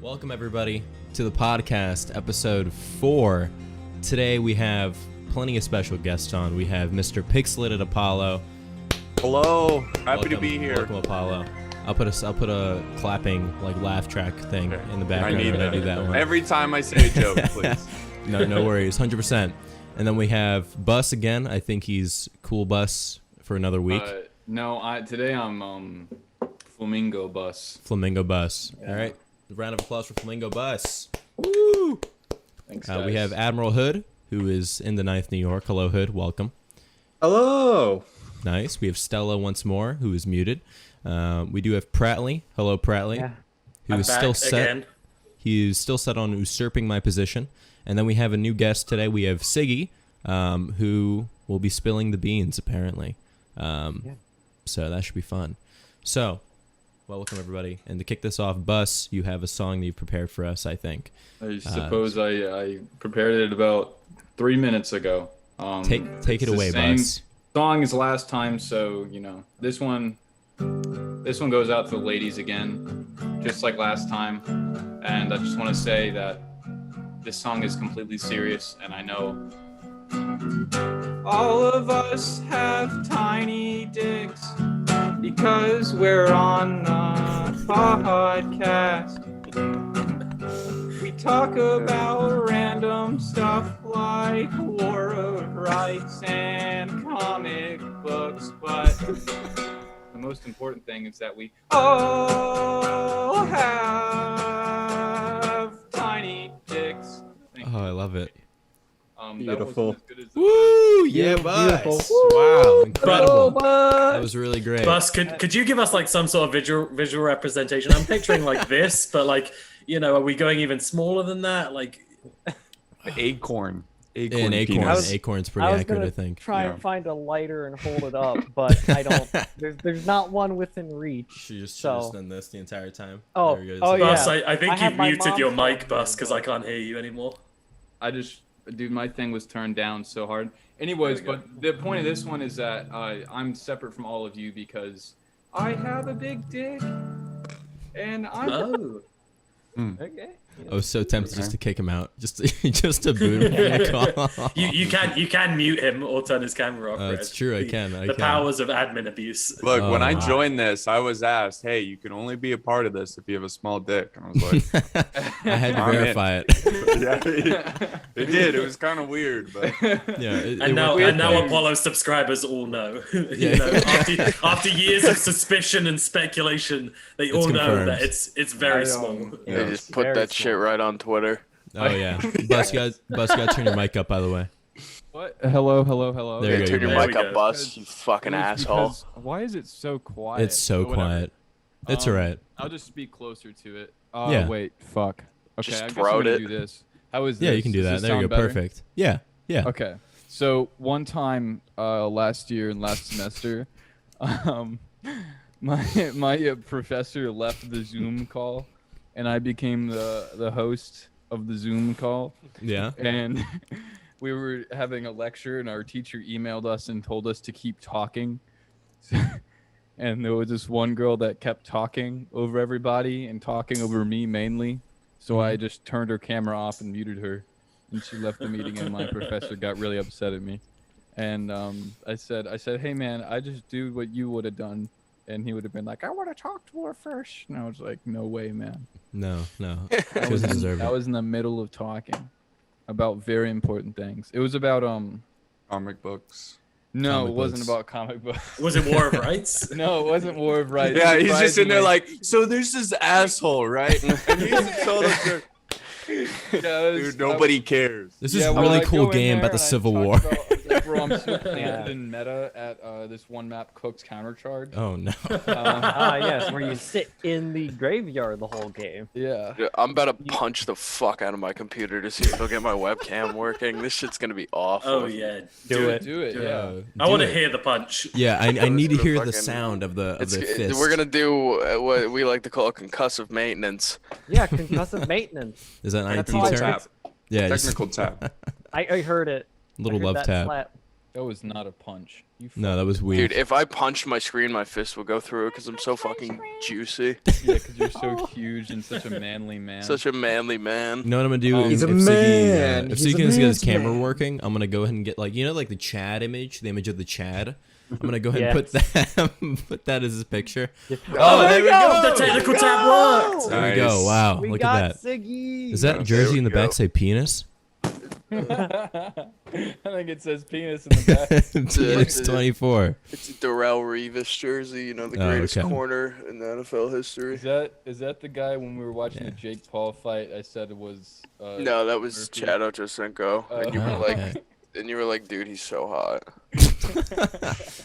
Welcome everybody to the podcast, episode 4. Today we have plenty of special guests on. We have Mr. Pixelated Apollo. Hello, happy to be here. Welcome, Apollo. I'll put a clapping laugh track thing in the background when I do that one. Every time I say a joke, please. No worries, 100%. And then we have Bus again. I think he's cool Bus for another week. Today I'm Flamingo Bus. Flamingo Bus. Yeah. All right. A round of applause for Flamingo Bus. Woo! Thanks, guys. We have Admiral Hood, who is in the 9th New York. Hello, Hood. Welcome. Hello. Nice. We have Stella once more, who is muted. We do have Prattley. Hello, Prattley. Yeah. Who is still set. Again. He is still set on usurping my position. And then we have a new guest today. We have Siggy, who will be spilling the beans, apparently. So that should be fun. So, welcome, everybody. And to kick this off, Bus, you have a song that you've prepared for us, I think. I suppose I prepared it about 3 minutes ago. Take it away, same Bus. Song as last time, so this one goes out to the ladies again, just like last time. And I just want to say that this song is completely serious, and I know all of us have tiny dicks because we're on a podcast. We talk about random stuff like War of Rights and comic books, but the most important thing is that we all have tiny dicks. Oh, I love it. Beautiful. That wasn't as good as Woo! Yeah, Bus. Beautiful. Wow, incredible. Bus. That was really great. Bus, could you give us like some sort of visual representation? I'm picturing like this, but like, are we going even smaller than that? Like Acorn. An acorn. penis. Acorn's pretty accurate, I think. Try and find a lighter and hold it up, but I don't. There's not one within reach. She just done this the entire time. Oh, There he goes. oh, yeah. Bus, I think I have you've my muted mom's your phone mic, Bus, because I here, can't hear you anymore. Dude, my thing was turned down so hard. Anyways, but the point of this one is that I'm separate from all of you because I have a big dick, and I'm Oh. Okay. I was so tempted just to kick him out, just to boot him from the call. You can mute him or turn his camera off. It's true, I can. The powers of admin abuse. Look, when I Oh. joined this, I was asked, hey, you can only be a part of this if you have a small dick. And I was like, I had to I'm in. verify it. yeah, it did. It was kind of weird, but Yeah, And now Apollo subscribers all know. After years of suspicion and speculation, they all know confirmed. that it's very small. Yeah. They just put that shit right on Twitter. Oh yeah, Bus, you gotta turn your mic up, by the way. What? Hello. There you go. Turn your There mic we up, go. Bus, you fucking asshole. Because why is it so quiet? It's so But whatever. quiet. It's alright. I'll just speak closer to it. Yeah. Wait, fuck. Okay, Just I guess throat I'm gonna it. do this. How is this? Yeah, you can do Does that. this There you sound go. better? Perfect. Yeah. Okay. So one time last year and last semester, my professor left the Zoom call, and I became the host of the Zoom call. Yeah. And we were having a lecture, and our teacher emailed us and told us to keep talking. And there was this one girl that kept talking over everybody and talking over me mainly. So I just turned her camera off and muted her, and she left the meeting. And my professor got really upset at me. And I said, hey man, I just do what you would have done. And he would have been like, I would have talked to her first. And I was like, no way, man. No. She I doesn't deserve I it. was in the middle of talking about very important things. It was about comic books. no, Comic it wasn't books. about comic books. Was it War of Rights? No, it wasn't War of Rights. Yeah, he's just in there Surprisingly. like, so there's this asshole, right? And he's told us, Yeah, it was- dude, nobody cares. This is Yeah, a well, really I cool go in game there about the and I Civil talk War. about, like, bro, I'm so planted in meta at this one map, Cook's Countercharge. Oh no. Yes, where you sit in the graveyard the whole game. Yeah. Dude, I'm about to punch the fuck out of my computer to see if they'll get my webcam working. This shit's gonna be awful. Oh yeah, Do it. Do it. Yeah. I want to Do it. hear the punch. Yeah, I need to gonna hear the fucking- sound of the fist. We're gonna do what we like to call concussive maintenance. Yeah, concussive maintenance. Is that an IT That's all I term? got. Yeah, just Technical tap. I heard it. little I heard love that tap. slap. That was not a punch. No, that was weird. Dude, if I punched my screen, my fist would go through it because I'm so fucking juicy. Yeah, because you're so huge and such a manly man. Such a manly man. You know what I'm gonna do? He's a if man. Siggy, if He's Siggy a can get his man's camera man. working, I'm gonna go ahead and get like like the Chad image, the image of the Chad. I'm gonna go ahead and put Yes. that put that as his picture. Oh, there we go. The technical tab worked. There we go. Wow, We look got at that. Siggy. Does that There jersey we in the go. back say penis? I think it says penis in the back. Penis 24. It's a Darrell Revis jersey, you know, the Oh, greatest okay. corner in the NFL history. Is that the guy when we were watching the Jake Paul fight? I said it was. No, that was Murphy? Chad Ochocinco, and you Oh, were like, okay. dude, he's so hot.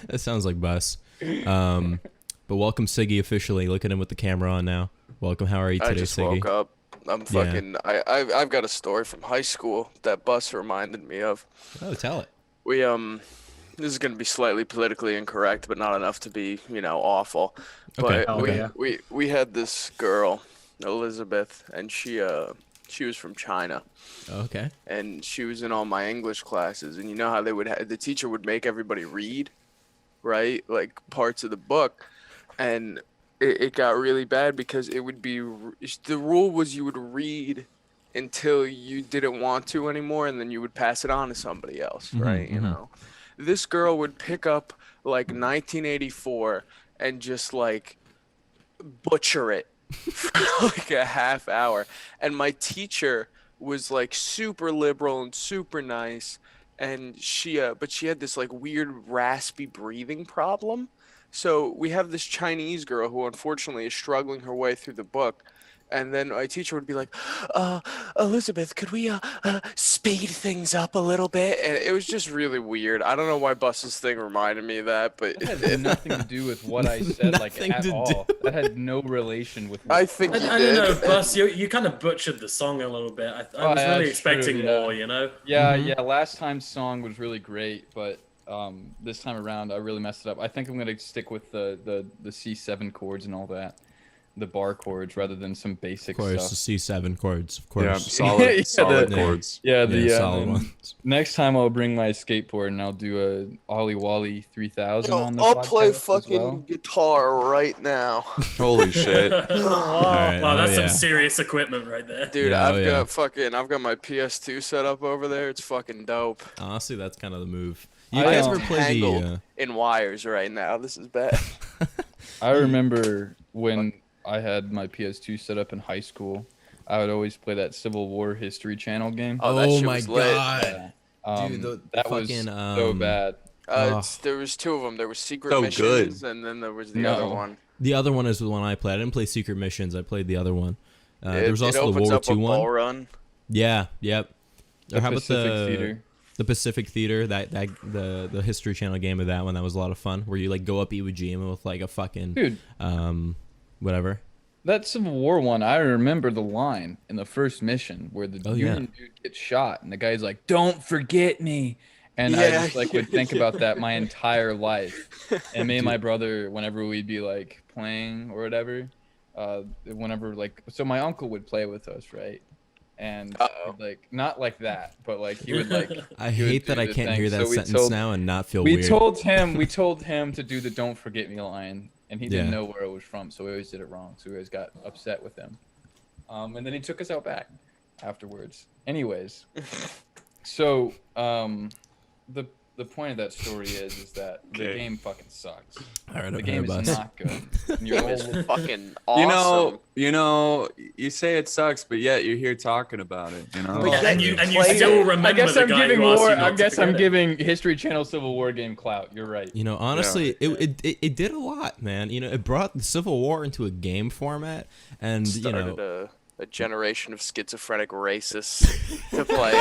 That sounds like Bus. But welcome Siggy officially. Look at him with the camera on now. Welcome. How are you I today, just Siggy? woke up. I'm fucking. I've got a story from high school that Bus reminded me of. Oh, tell it. We this is gonna be slightly politically incorrect, but not enough to be, awful. Okay. But Oh, yeah. we had this girl, Elizabeth, and she was from China, Okay. and she was in all my English classes. And you know how they would the teacher would make everybody read, right? Like parts of the book, and it got really bad because it would be the rule was you would read until you didn't want to anymore, and then you would pass it on to somebody else, right? You know, this girl would pick up like 1984 and just like butcher it for like a half hour, and my teacher was like super liberal and super nice, and but she had this like weird raspy breathing problem. So we have this Chinese girl who unfortunately is struggling her way through the book. And then my teacher would be like, Elizabeth, could we speed things up a little bit? And it was just really weird. I don't know why Bus's thing reminded me of that, but That had nothing to do with what I said, like Nothing at to all. That had no relation with. I think I you don't did. know, Bus. You kind of butchered the song a little bit. I was Oh, yeah, really that's true, expecting yeah. more, you know. Yeah, yeah. Last time's song was really great, but this time around I really messed it up. I think I'm gonna stick with the C7 chords and all that, the bar chords rather than some basic Of course, stuff. the C7 chords. Of Yeah, course. solid, Yeah, solid the- chords. Yeah, solid and ones. next time I'll bring my skateboard and I'll do a Ollie Wally 3000 Yo, on the I'll play podcast as fucking well. guitar right now. Holy shit. right, Wow, that's oh, some yeah. serious equipment right there. Dude, Yeah, oh, I've got my PS2 set up over there. It's fucking dope. Honestly, that's kind of the move. You I, guys um, ever play the? Tangled in wires right now. This is bad. I remember when I had my PS2 set up in high school, I would always play that Civil War History Channel game. Oh, that shit my was lit. god! Um, Dude, the that was fucking, so bad. There was two of them. There was Secret So Missions, good. and then there was the No. other one. The other one is the one I played. I didn't play Secret Missions. I played the other one. There was It also the opens World War up a II ball one. run. Yeah. Yep. The Or how about Pacific the Theater. the Pacific Theater? The History Channel game of that one. That was a lot of fun. Where you like go up Iwo Jima with like a fucking Dude, whatever. that Civil War one, I remember the line in the first mission where the Oh, yeah. Union dude gets shot and the guy's like, "Don't forget me." And I Yeah. just like would think about that my entire life. And me and my brother, whenever we'd be like playing or whatever, whenever like, so my uncle would play with us, right? And Uh-oh. like not like that, but like he would like. I he would hate that do I the can't thing. hear that So we sentence told- now and not feel We weird. told him to do the "Don't forget me" line, and he didn't Yeah. know where it was from, so we always did it wrong. So we always got upset with him. And then he took us out back afterwards. Anyways, so the point of that story is that the Okay. game fucking sucks. All right, The okay, game Bus. is not good. And you're Game is old. fucking awesome. You say it sucks, but yet you're here talking about it. You know. But Yeah, and you play still it. remember I guess the I'm guy giving who asked more. you not I to guess I'm forget it. giving History Channel Civil War game clout. You're right. You know, honestly, it did a lot, man. You know, it brought the Civil War into a game format, and you Started know, a generation of schizophrenic racists to play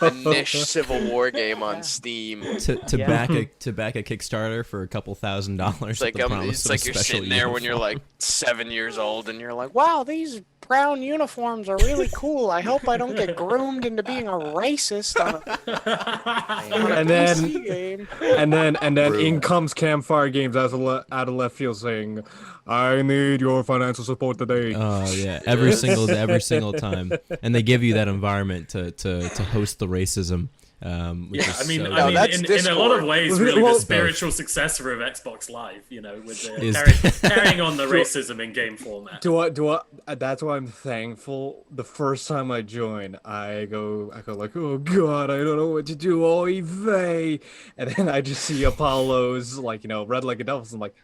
a niche Civil War game on Steam. to Yeah. back a Kickstarter for a couple $1,000. It's like, with the promise it's of a like you're special sitting there when you're uniform. like 7 years old and you're like, wow, these brown uniforms are really cool. I hope I don't get groomed into being a racist on a And then PC game. and then in comes Campfire Games out of left field saying, "I need your financial support today." Oh yeah, every single time, and they give you that environment to host the racism, Which Yeah, is I mean, so No, in that's a lot of Discord. ways, really Well, the spiritual successor of Xbox Live, you know, with Is- carrying on the racism in game format. That's why I'm thankful. The first time I joined, I go like, oh god, I don't know what to do. Oy vey. And then I just see Apollo's like, red like a devil. I'm like,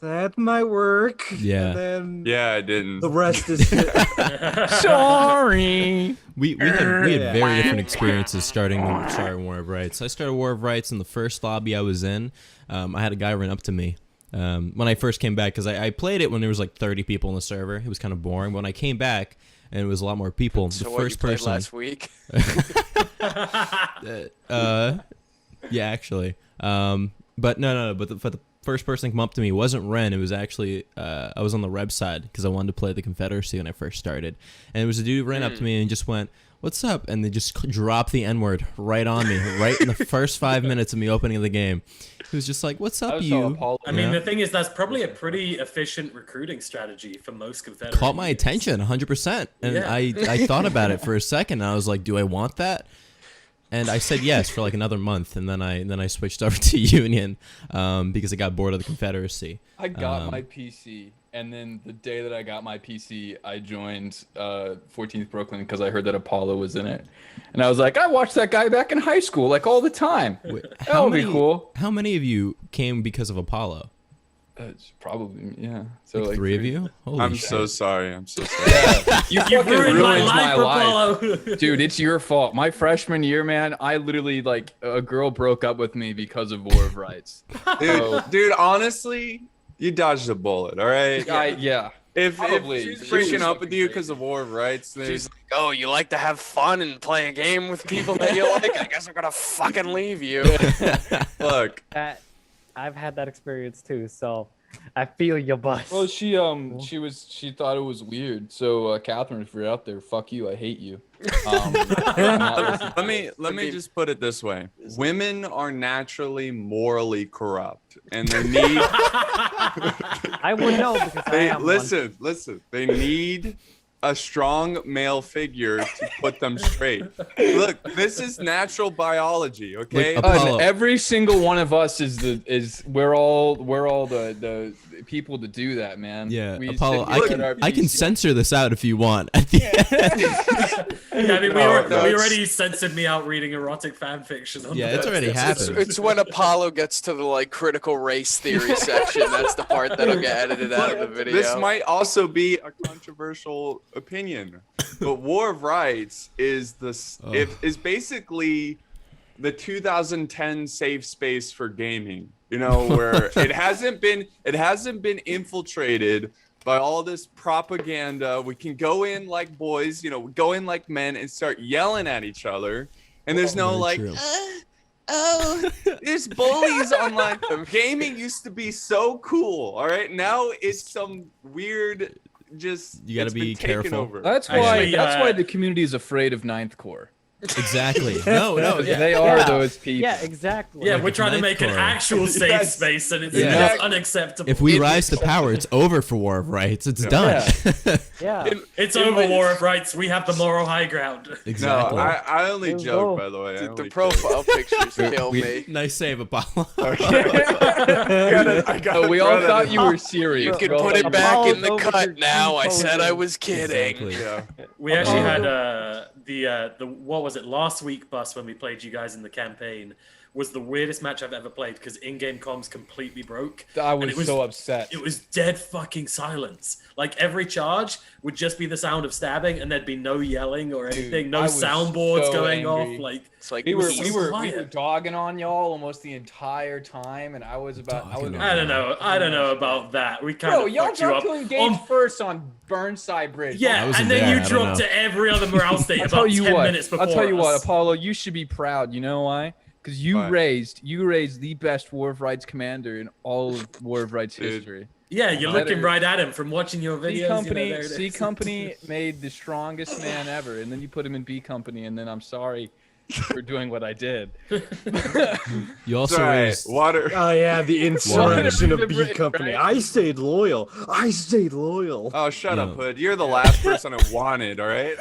that might work. Yeah. And then Yeah, I didn't. the rest is Sorry. We had very different experiences starting War of Rights. I started War of Rights in the first lobby I was in. I had a guy run up to me when I first came back, because I played it when there was like 30 people in the server. It was kind of boring. When I came back and it was a lot more people, So the what, first you played person. last week? Yeah, actually. But no. But the first person to come up to me wasn't Ren. It was actually I was on the Reb side because I wanted to play the Confederacy when I first started, and it was a dude who ran up to me and just went, "What's up?" And they just dropped the N-word right on me, right in the first 5 minutes of me opening the game. He was just like, "What's up, you?" I mean, the thing is, that's probably a pretty efficient recruiting strategy for most Confederates. Caught my attention 100%, and Yeah. I thought about it for a second, and I was like, "Do I want that?" And I said yes for like another month, and then I switched over to Union because I got bored of the Confederacy. I got my PC, and then the day that I got my PC, I joined 14th Brooklyn because I heard that Apollo was in it, and I was like, I watched that guy back in high school, like all the time. That would be cool. How many of you came because of Apollo? It's probably, yeah. So Like like 3 of you? Holy I'm shit. so sorry. I'm so sorry. Yeah, you fucking ruined my ruined my life. Apollo. Dude, it's your fault. My freshman year, man, I literally, like, a girl broke up with me because of War of Rights. Dude, honestly, you dodged a bullet, all right? Yeah. If Probably. she's She breaking was up with fucking you crazy. because of War of Rights, then She's like, oh, you like to have fun and play a game with people that you like? I guess I'm gonna fucking leave you. look, That I've had that experience too, so I feel your bust. Well, she thought it was weird. So, Catherine, if you're out there, fuck you. I hate you. let me just put it this way: women are naturally morally corrupt, and they need. I would know because I They am listen. They need a strong male figure to put them straight. Look, this is natural biology, okay? Like Apollo. Every single one of us we're all the people to do that, man. Yeah, We Apollo, sit here at our I can PC. censor this out if you want. At the end. Yeah, I mean, we No, already censored me out reading erotic fan fiction. On Yeah, the it's already website. happened. It's when Apollo gets to the like critical race theory section. That's the part that'll get edited out of the video. This might also be a controversial opinion, but War of Rights is is basically the 2010 safe space for gaming. You know, where it hasn't been infiltrated by all this propaganda. We can go in like boys, go in like men and start yelling at each other, and there's no Very like. true. Oh, there's bullies online. Gaming used to be so cool. All right, now it's some weird. Just You gotta it's been be taken careful. Over. That's Actually, why the community is afraid of Ninth Corps. Exactly. No, yeah. They are Yeah. those people. Yeah, exactly. Yeah, Like we're trying to Ninth make an Corps. actual safe Yes. space, and it's Yeah. just unacceptable. If we rise to power, it's over for War of Rights. It's done. Yeah. It's in over, my- War of Rights. We have the moral high ground. Exactly. No, I only Let's joke, go. by the way. I Dude, the only profile pictures kill me. Nice save, Apollo. We all thought you were serious. You can We all put thought it back Apollo's in the over cut your now. I said I composure. was kidding. Exactly. Yeah. We actually had the what was it, last week bus when we played you guys in the campaign was the weirdest match I've ever played because in-game comms completely broke. I And was it was so upset. It was dead fucking silence. Like every charge would just be the sound of stabbing, and there'd be no yelling or anything, I no was soundboards so going angry. off. Like It's like We were so we were quiet. dogging on y'all almost the entire time, and I was Dogging on I don't know about that. We kind Bro, of y'all fucked you got up. to engage first on Burnside Bridge. Yeah, I wasn't and then there, I you don't dropped know. to every other morale state I'll about tell you 10 what. minutes before I'll tell you what, us. Apollo, you should be proud. You know why? Because you Why? raised the best War of Rights commander in all of War of Rights Dude. history. Yeah, you're Better- looking right at him from watching your videos. C Company, there it C is. Company made the strongest man ever, and then you put him in B Company, and then I'm sorry for doing what I did. You also Sorry, raised. water. Oh yeah, the insurrection of B Right. Company. I stayed loyal. Oh, shut up, Yo. Hood. You're the last person I wanted. All right.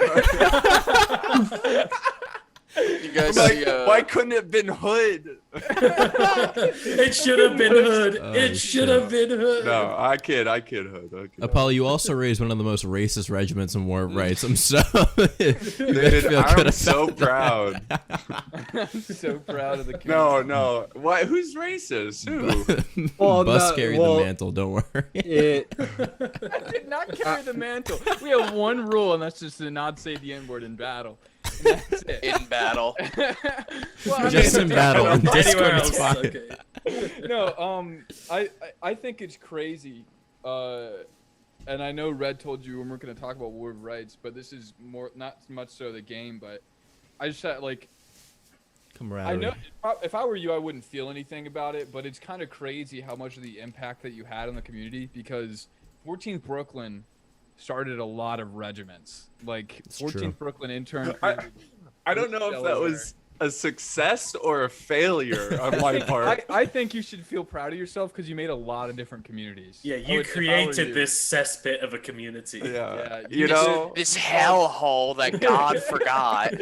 You guys I'm see? like, why couldn't it have been Hood? It should have been Hood. Oh, It should have been Hood. No, I kid Hood. I kid. Apollo, you also raised one of the most racist regiments in War of Rights. I'm so. Dude, I'm so proud. I'm so proud of the community. No. Why? Who's racist? Who? Well, Bus no, carried well, the mantle. Don't worry. It, I did not carry the mantle. We have one rule, and that's just to not say the N-word in battle. And that's it. In battle. Well, I Just mean, in battle. In Anywhere Discord, it's else. fine. Okay. No, I think it's crazy. And I know Red told you we weren't going to talk about War of Rights, but this is more not much so the game, but I just had like. I know if I were you, I wouldn't feel anything about it, but it's kind of crazy how much of the impact that you had on the community because 14th Brooklyn started a lot of regiments. Like 14th Brooklyn intern. I don't know if that was a success or a failure on my part. I think you should feel proud of yourself because you made a lot of different communities. Yeah, I you would- if I were created you. this cesspit of a community. Yeah, you you know. This hellhole that God forgot.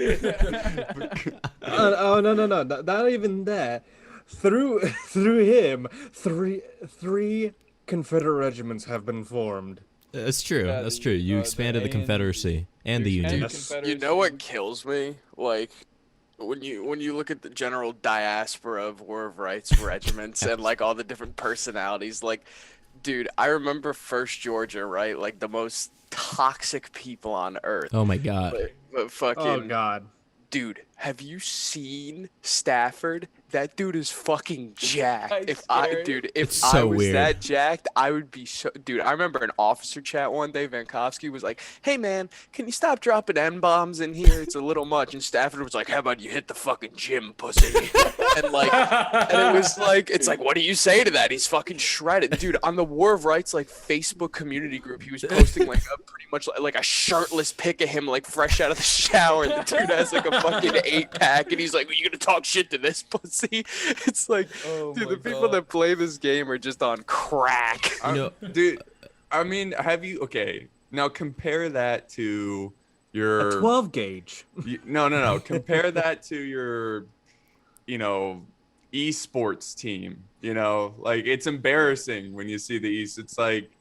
oh no, not even that. Through him, three Confederate regiments have been formed. That's true. Yeah, That's the, true. You the expanded the A&D. Confederacy and the You Union. expanded You know what Confederacy. kills me? Like when you look at the general diaspora of War of Rights regiments and like all the different personalities, like dude, I remember First Georgia, right? Like the most toxic people on earth. Oh my God. But fucking Oh God. dude, have you seen Stafford? That dude is fucking jacked. That's If I scary. dude, if It's I so was weird. that jacked, I would be so dude, I remember an officer chat one day, Vankovsky was like, "Hey man, can you stop dropping N-bombs in here? It's a little much." And Stafford was like, "How about you hit the fucking gym, pussy?" and it was like, it's like, what do you say to that? He's fucking shredded. Dude, on the War of Rights like Facebook community group, he was posting like a pretty much like a shirtless pic of him like fresh out of the shower. And the dude has like a fucking 8-pack and he's like, "Are you gonna talk shit to this pussy?" It's like, Oh dude, my the people God. that play this game are just on crack. You know, Dude, I mean, have you? Okay, now compare that to A your 12 gauge. No. Compare that to your, esports team. Like it's embarrassing when you see the East. It's like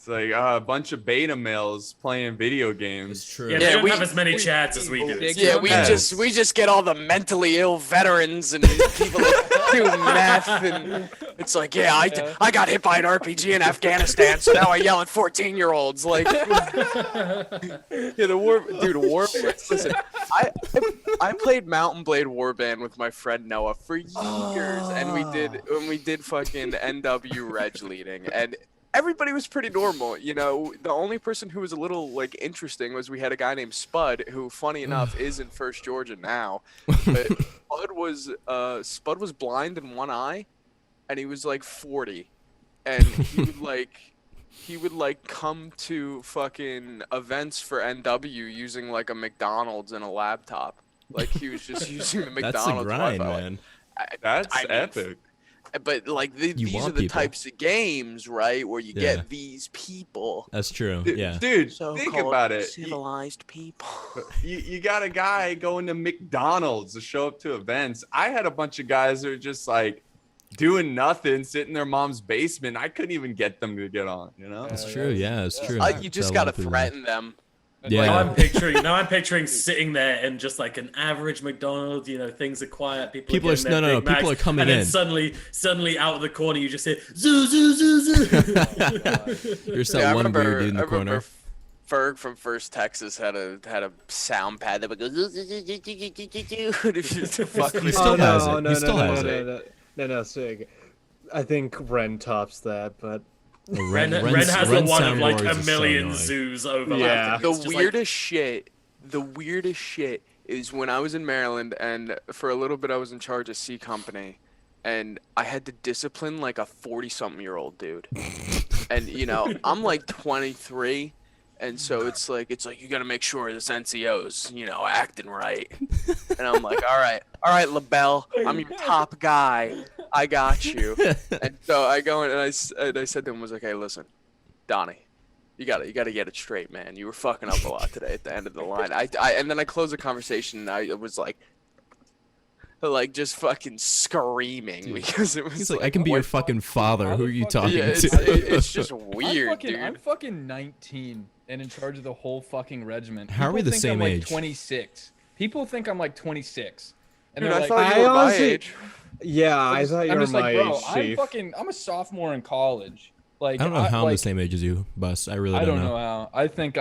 a bunch of beta males playing video games. it's true. Yeah, they Yeah, don't we- have as many chats as we do. Big Yeah, we Yes. just get all the mentally ill veterans and people that do meth, and it's like, yeah, I got hit by an RPG in Afghanistan, so now I yell at 14-year-olds. Like, yeah, War. Listen, I played Mountain Blade Warband with my friend Noah for years, and we did fucking NW Reg leading, and everybody was pretty normal. The only person who was a little like interesting was we had a guy named Spud, who, funny enough, is in First Georgia now. But Spud was blind in one eye, and he was like 40, and he would come to fucking events for NW using like a McDonald's and a laptop. Like he was just using the That's a McDonald's grind, Wi-Fi. man. That's I mean, epic. But like You these are want the people. types of games, right, where you Yeah. get these people. That's true. Dude, Yeah. dude, So think about it. Civilized people. You got a guy going to McDonald's to show up to events. I had a bunch of guys that are just like doing nothing, sitting in their mom's basement. I couldn't even get them to get on. That's true. Yeah, it's true. You just So gotta lucky. threaten them. Yeah. Now I'm picturing sitting there in just like an average McDonald's. Things are quiet. People are no, no, Big Macs, people are coming and then in. suddenly out of the corner you just hear zoo zoo zoo zoo. There's that Yeah, one weird dude in the corner. Ferg from First Texas had a sound pad that would go. Fuck He with still you. has it. He still has No, Sig. I think Ren tops that, but Ren Ren's has the one of soundboards like a is so million annoying. zoos overlapping. Yeah. The It's just like- weirdest shit is when I was in Maryland, and for a little bit I was in charge of C Company, and I had to discipline like a 40-something-year-old dude. And I'm like 23, and so it's like you got to make sure this NCO's acting right. And I'm like, all right, LaBelle, I'm your top guy, I got you. And so I go in and I said to him, was like, hey, listen, Donnie, you gotta get it straight, man. You were fucking up a lot today at the end of the line. And then I closed the conversation and I was like, like just fucking screaming because it was He's like, I can be your fucking father. Who are you talking yeah, to? it's just weird, dude. I'm fucking 19 and in charge of the whole fucking regiment. How are we People the think same I'm like age? 26. People think I'm like 26. And Dude, they're I like, thought you I were my honestly- age. Yeah, I thought you I'm were just like, my bro, age, Chief. I'm a sophomore in college. Like, I don't know how I'm the like, same age as you, Bus. I really I don't don't know how. I think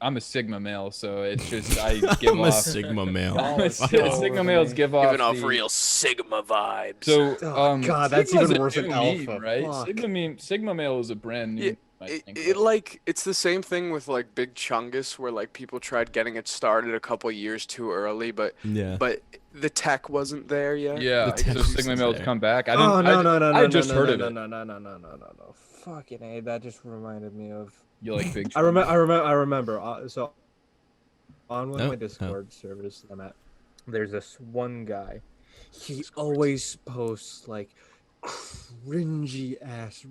I'm a Sigma male, so it's just I give I'm a off. Sigma male. Sigma males give off. Giving off the- real Sigma vibes. So, Oh, God, that's Sigma's even a worse than new alpha. meme, right? Fuck. Sigma male is a brand new. Yeah, meme, I think, it but- like it's the same thing with like Big Chungus, where like people tried getting it started a couple years too early, but Yeah. the tech wasn't there yet. Yeah, The so text Sigma is males there. come back. I Oh didn't. I just no, heard no, of no, it. no, no, no, no, no, no. Fucking A, that just reminded me of. You like big? I remember. So on one of Oh, my oh. Discord servers I'm at, there's this one guy. He always posts like cringy ass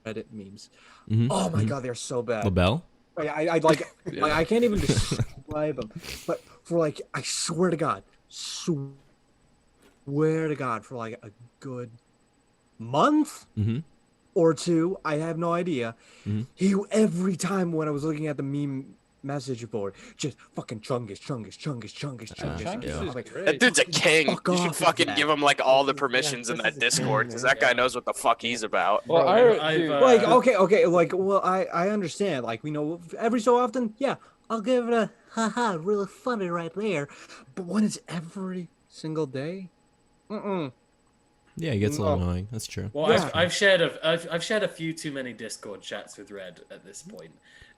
Reddit memes. Mhm, Oh my mhm. god, they're so bad. LaBelle? I like I can't even describe them. But for like, I swear to God, for like a good month Mm-hmm. or two, I have no idea. Mhm. He every time when I was looking at the meme message board, just fucking Chungus. Chungus yeah. is I'm like, great. That dude's a king. Fuck You should off with fucking that. give him like all the Yeah, permissions in this that is a king, Discord, because man. that guy knows what the fuck he's about. Well, Bro, dude, like, okay, like, well, I understand, like, we know every so often, yeah, I'll give it a haha, really funny right there, but when it's every single day, Yeah, it gets a little No. annoying. That's true. Well, Yeah. I've shared a few too many Discord chats with Red at this point,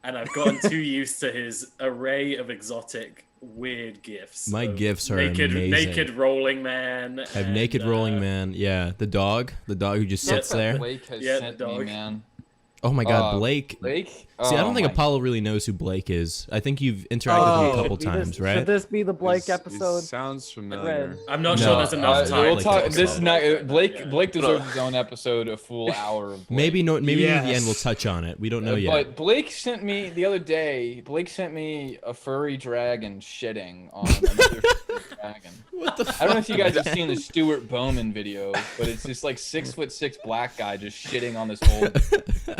and I've gotten too used to his array of exotic, weird gifs. My of gifs are naked, amazing. naked rolling man. I have and, naked rolling man. Yeah, the dog who just sits there. Blake has Yeah, the sent me, dog. man. Oh my God, Blake. Blake? See, I don't think Apollo really knows who Blake is. I think you've interacted with him a couple times, right? Should this be the Blake He episode? sounds Red. familiar. I'm not No, sure there's enough time. We'll Blake talk, talks this about night, Blake Yeah. deserves his own episode, a full hour of Blake. Maybe near the end Yes. we'll touch on it. We don't know yet. But Blake sent me the other day. Blake sent me a furry dragon shitting on another furry dragon. What the I don't know if you guys have seen the Stuart Bowman video, but it's this like 6'6" black guy just shitting on this whole.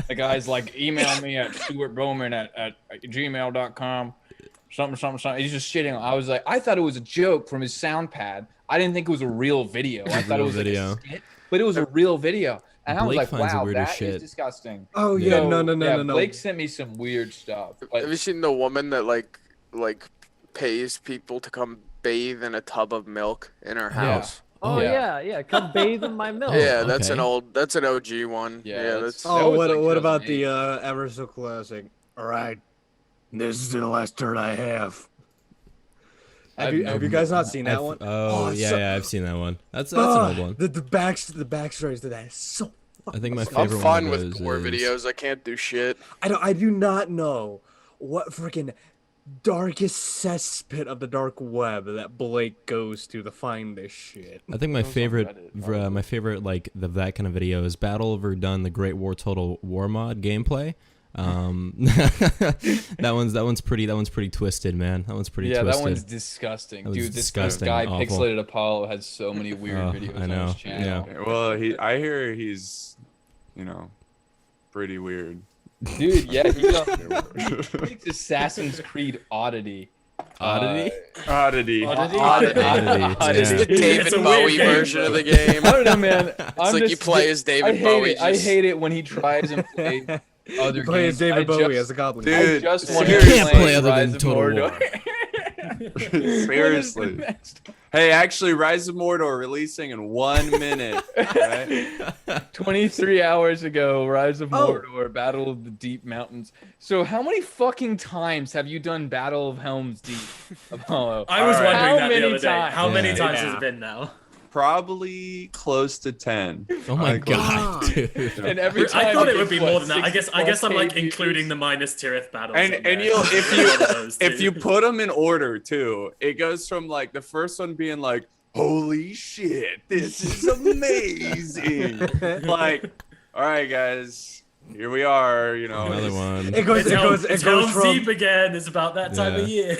The guy's like, email me at stuartbowman at gmail.com. Something. He's just shitting. I was like, I thought it was a joke from his sound pad. I didn't think it was a real video. I thought it real was video. like a skit, but it was a real video. And I was Blake like, finds it wow, weird as that shit. is disgusting. Oh yeah, So, no. Blake sent me some weird stuff. But Have you seen the woman that like pays people to come bathe in a tub of milk in her house? Oh Yeah. yeah, come bathe in my milk. Yeah, that's an okay. that's an OG one. Yeah, Yeah, that's- that's That Oh, was like what about 2008. the ever so classic? All right, this is the last turn I have. Have you guys not seen that I've- one? Oh, it's yeah, so- yeah, I've seen that one. That's an old one. The backstories to that is so. I think my fucking favorite I'm one fine of with those gore is- videos. I can't do shit. I do not know what freaking darkest cesspit of the dark web that Blake goes to find this shit. I think my Those on favorite, Reddit, my favorite like that kind of video is Battle Over Done, the Great War Total War Mod gameplay. That one's pretty twisted, man. That one's pretty yeah, twisted. that one's disgusting, That was dude. This disgusting, guy awful. Pixelated Apollo has so many weird Oh, videos I know, on his channel. yeah. Well, I hear he's, pretty weird. Dude, yeah, he makes Assassin's Creed Oddity. Oddity. Oddity. Oddity. It's the David It's a weird Bowie game. version of the game. I don't know, man. It's like you play as David I hate Bowie. It. I just- hate it when he tries and plays other Play as games. David I Bowie just, as a goblin. Dude, I just want seriously. to Can't play other Rise than of Total Mordor. War. Seriously. Hey, actually, Rise of Mordor releasing in 1 minute. Right? 23 hours ago, Rise of Oh. Mordor, Battle of the Deep Mountains. So how many fucking times have you done Battle of Helm's Deep, Apollo? I was All right. wondering How that the many other day. times? How many Yeah. times has Yeah. it been now? Probably close to 10. Oh my Like, God, dude. And every time I thought it gets, would be what, more than that. I guess 6 I'm like 4K including views? the minus Tirith battles. And on there. you'll Those if two. you put them in order too, it goes from like the first one being like, "Holy shit, this is amazing!" Like, all right, guys, here we are. You know, Another one. It goes It's Helm's from Deep again. It's about that time of year.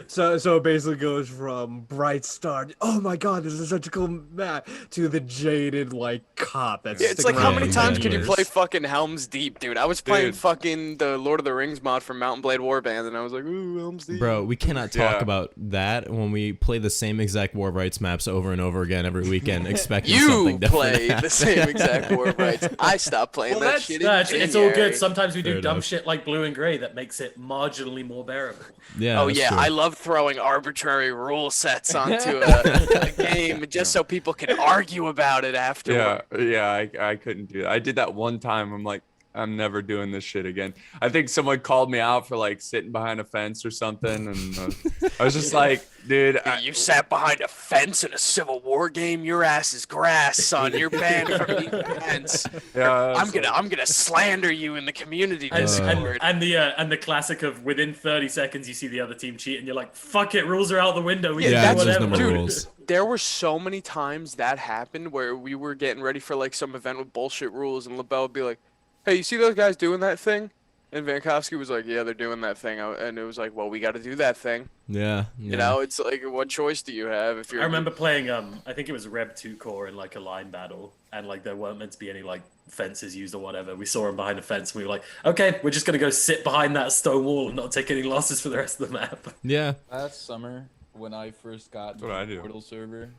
so it basically goes from bright start, oh my god, this is such a cool map, to the jaded like cop that's Yeah, it's sticking like how around many for times can you years. play fucking Helm's Deep, dude? I was playing Dude. fucking the Lord of the Rings mod from Mountain Blade Warband, and I was like, ooh, Helm's Deep. Bro, we cannot talk Yeah. about that when we play the same exact War of Rights maps over and over again every weekend, expecting You something different. play the same exact War of Rights. I stopped playing Well, that that's- shit. No, in it's all good. January. Sometimes we do Fair dumb enough. shit like blue and gray that makes it marginally more bearable. Yeah. Oh that's yeah, true. I love throwing arbitrary rule sets onto a game just so people can argue about it afterward. I couldn't do that. I did that one time. I'm like, I'm never doing this shit again. I think someone called me out for like sitting behind a fence or something, and I was just like, dude, You sat behind a fence in a Civil War game. Your ass is grass, son. You're banned from the fence. yeah, I'm gonna slander you in the community Discord. And the classic of within 30 seconds you see the other team cheat and you're like, fuck it, rules are out the window. We Yeah, can do there's whatever. no more Dude, rules. There were so many times that happened where we were getting ready for like some event with bullshit rules, and LaBelle would be like, "Hey, you see those guys doing that thing?" And Vankovsky was like, "Yeah, they're doing that thing." And it was like, "Well, we got to do that thing." Yeah. You know, it's like, what choice do you have if you're? I remember playing I think it was Reb 2 core in like a line battle, and like there weren't meant to be any like fences used or whatever. We saw him behind a fence and we were like, okay, we're just gonna go sit behind that stone wall and not take any losses for the rest of the map. Yeah. Last summer, when I first got what I the do. Portal server,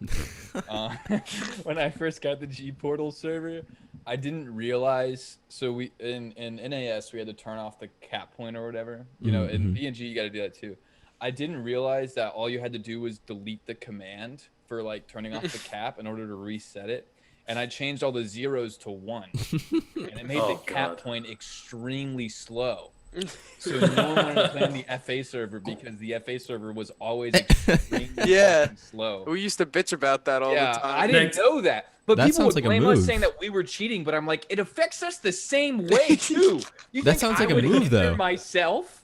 when I first got the G Portal server, I didn't realize. So we in NAS we had to turn off the cap point or whatever. You know, in BNG you got to do that too. I didn't realize that all you had to do was delete the command for like turning off the cap in order to reset it. And I changed all the zeros to 1, and it made Oh, the cap God. point extremely slow. So no one wanted to play on the FA server because the FA server was always extremely Yeah. fucking slow. We used to bitch about that all the Yeah, time. I didn't know that. But That people sounds would like a blame us move. saying that we were cheating, but I'm like, it affects us the same way too. You That think sounds I like a would move, hinder though. myself?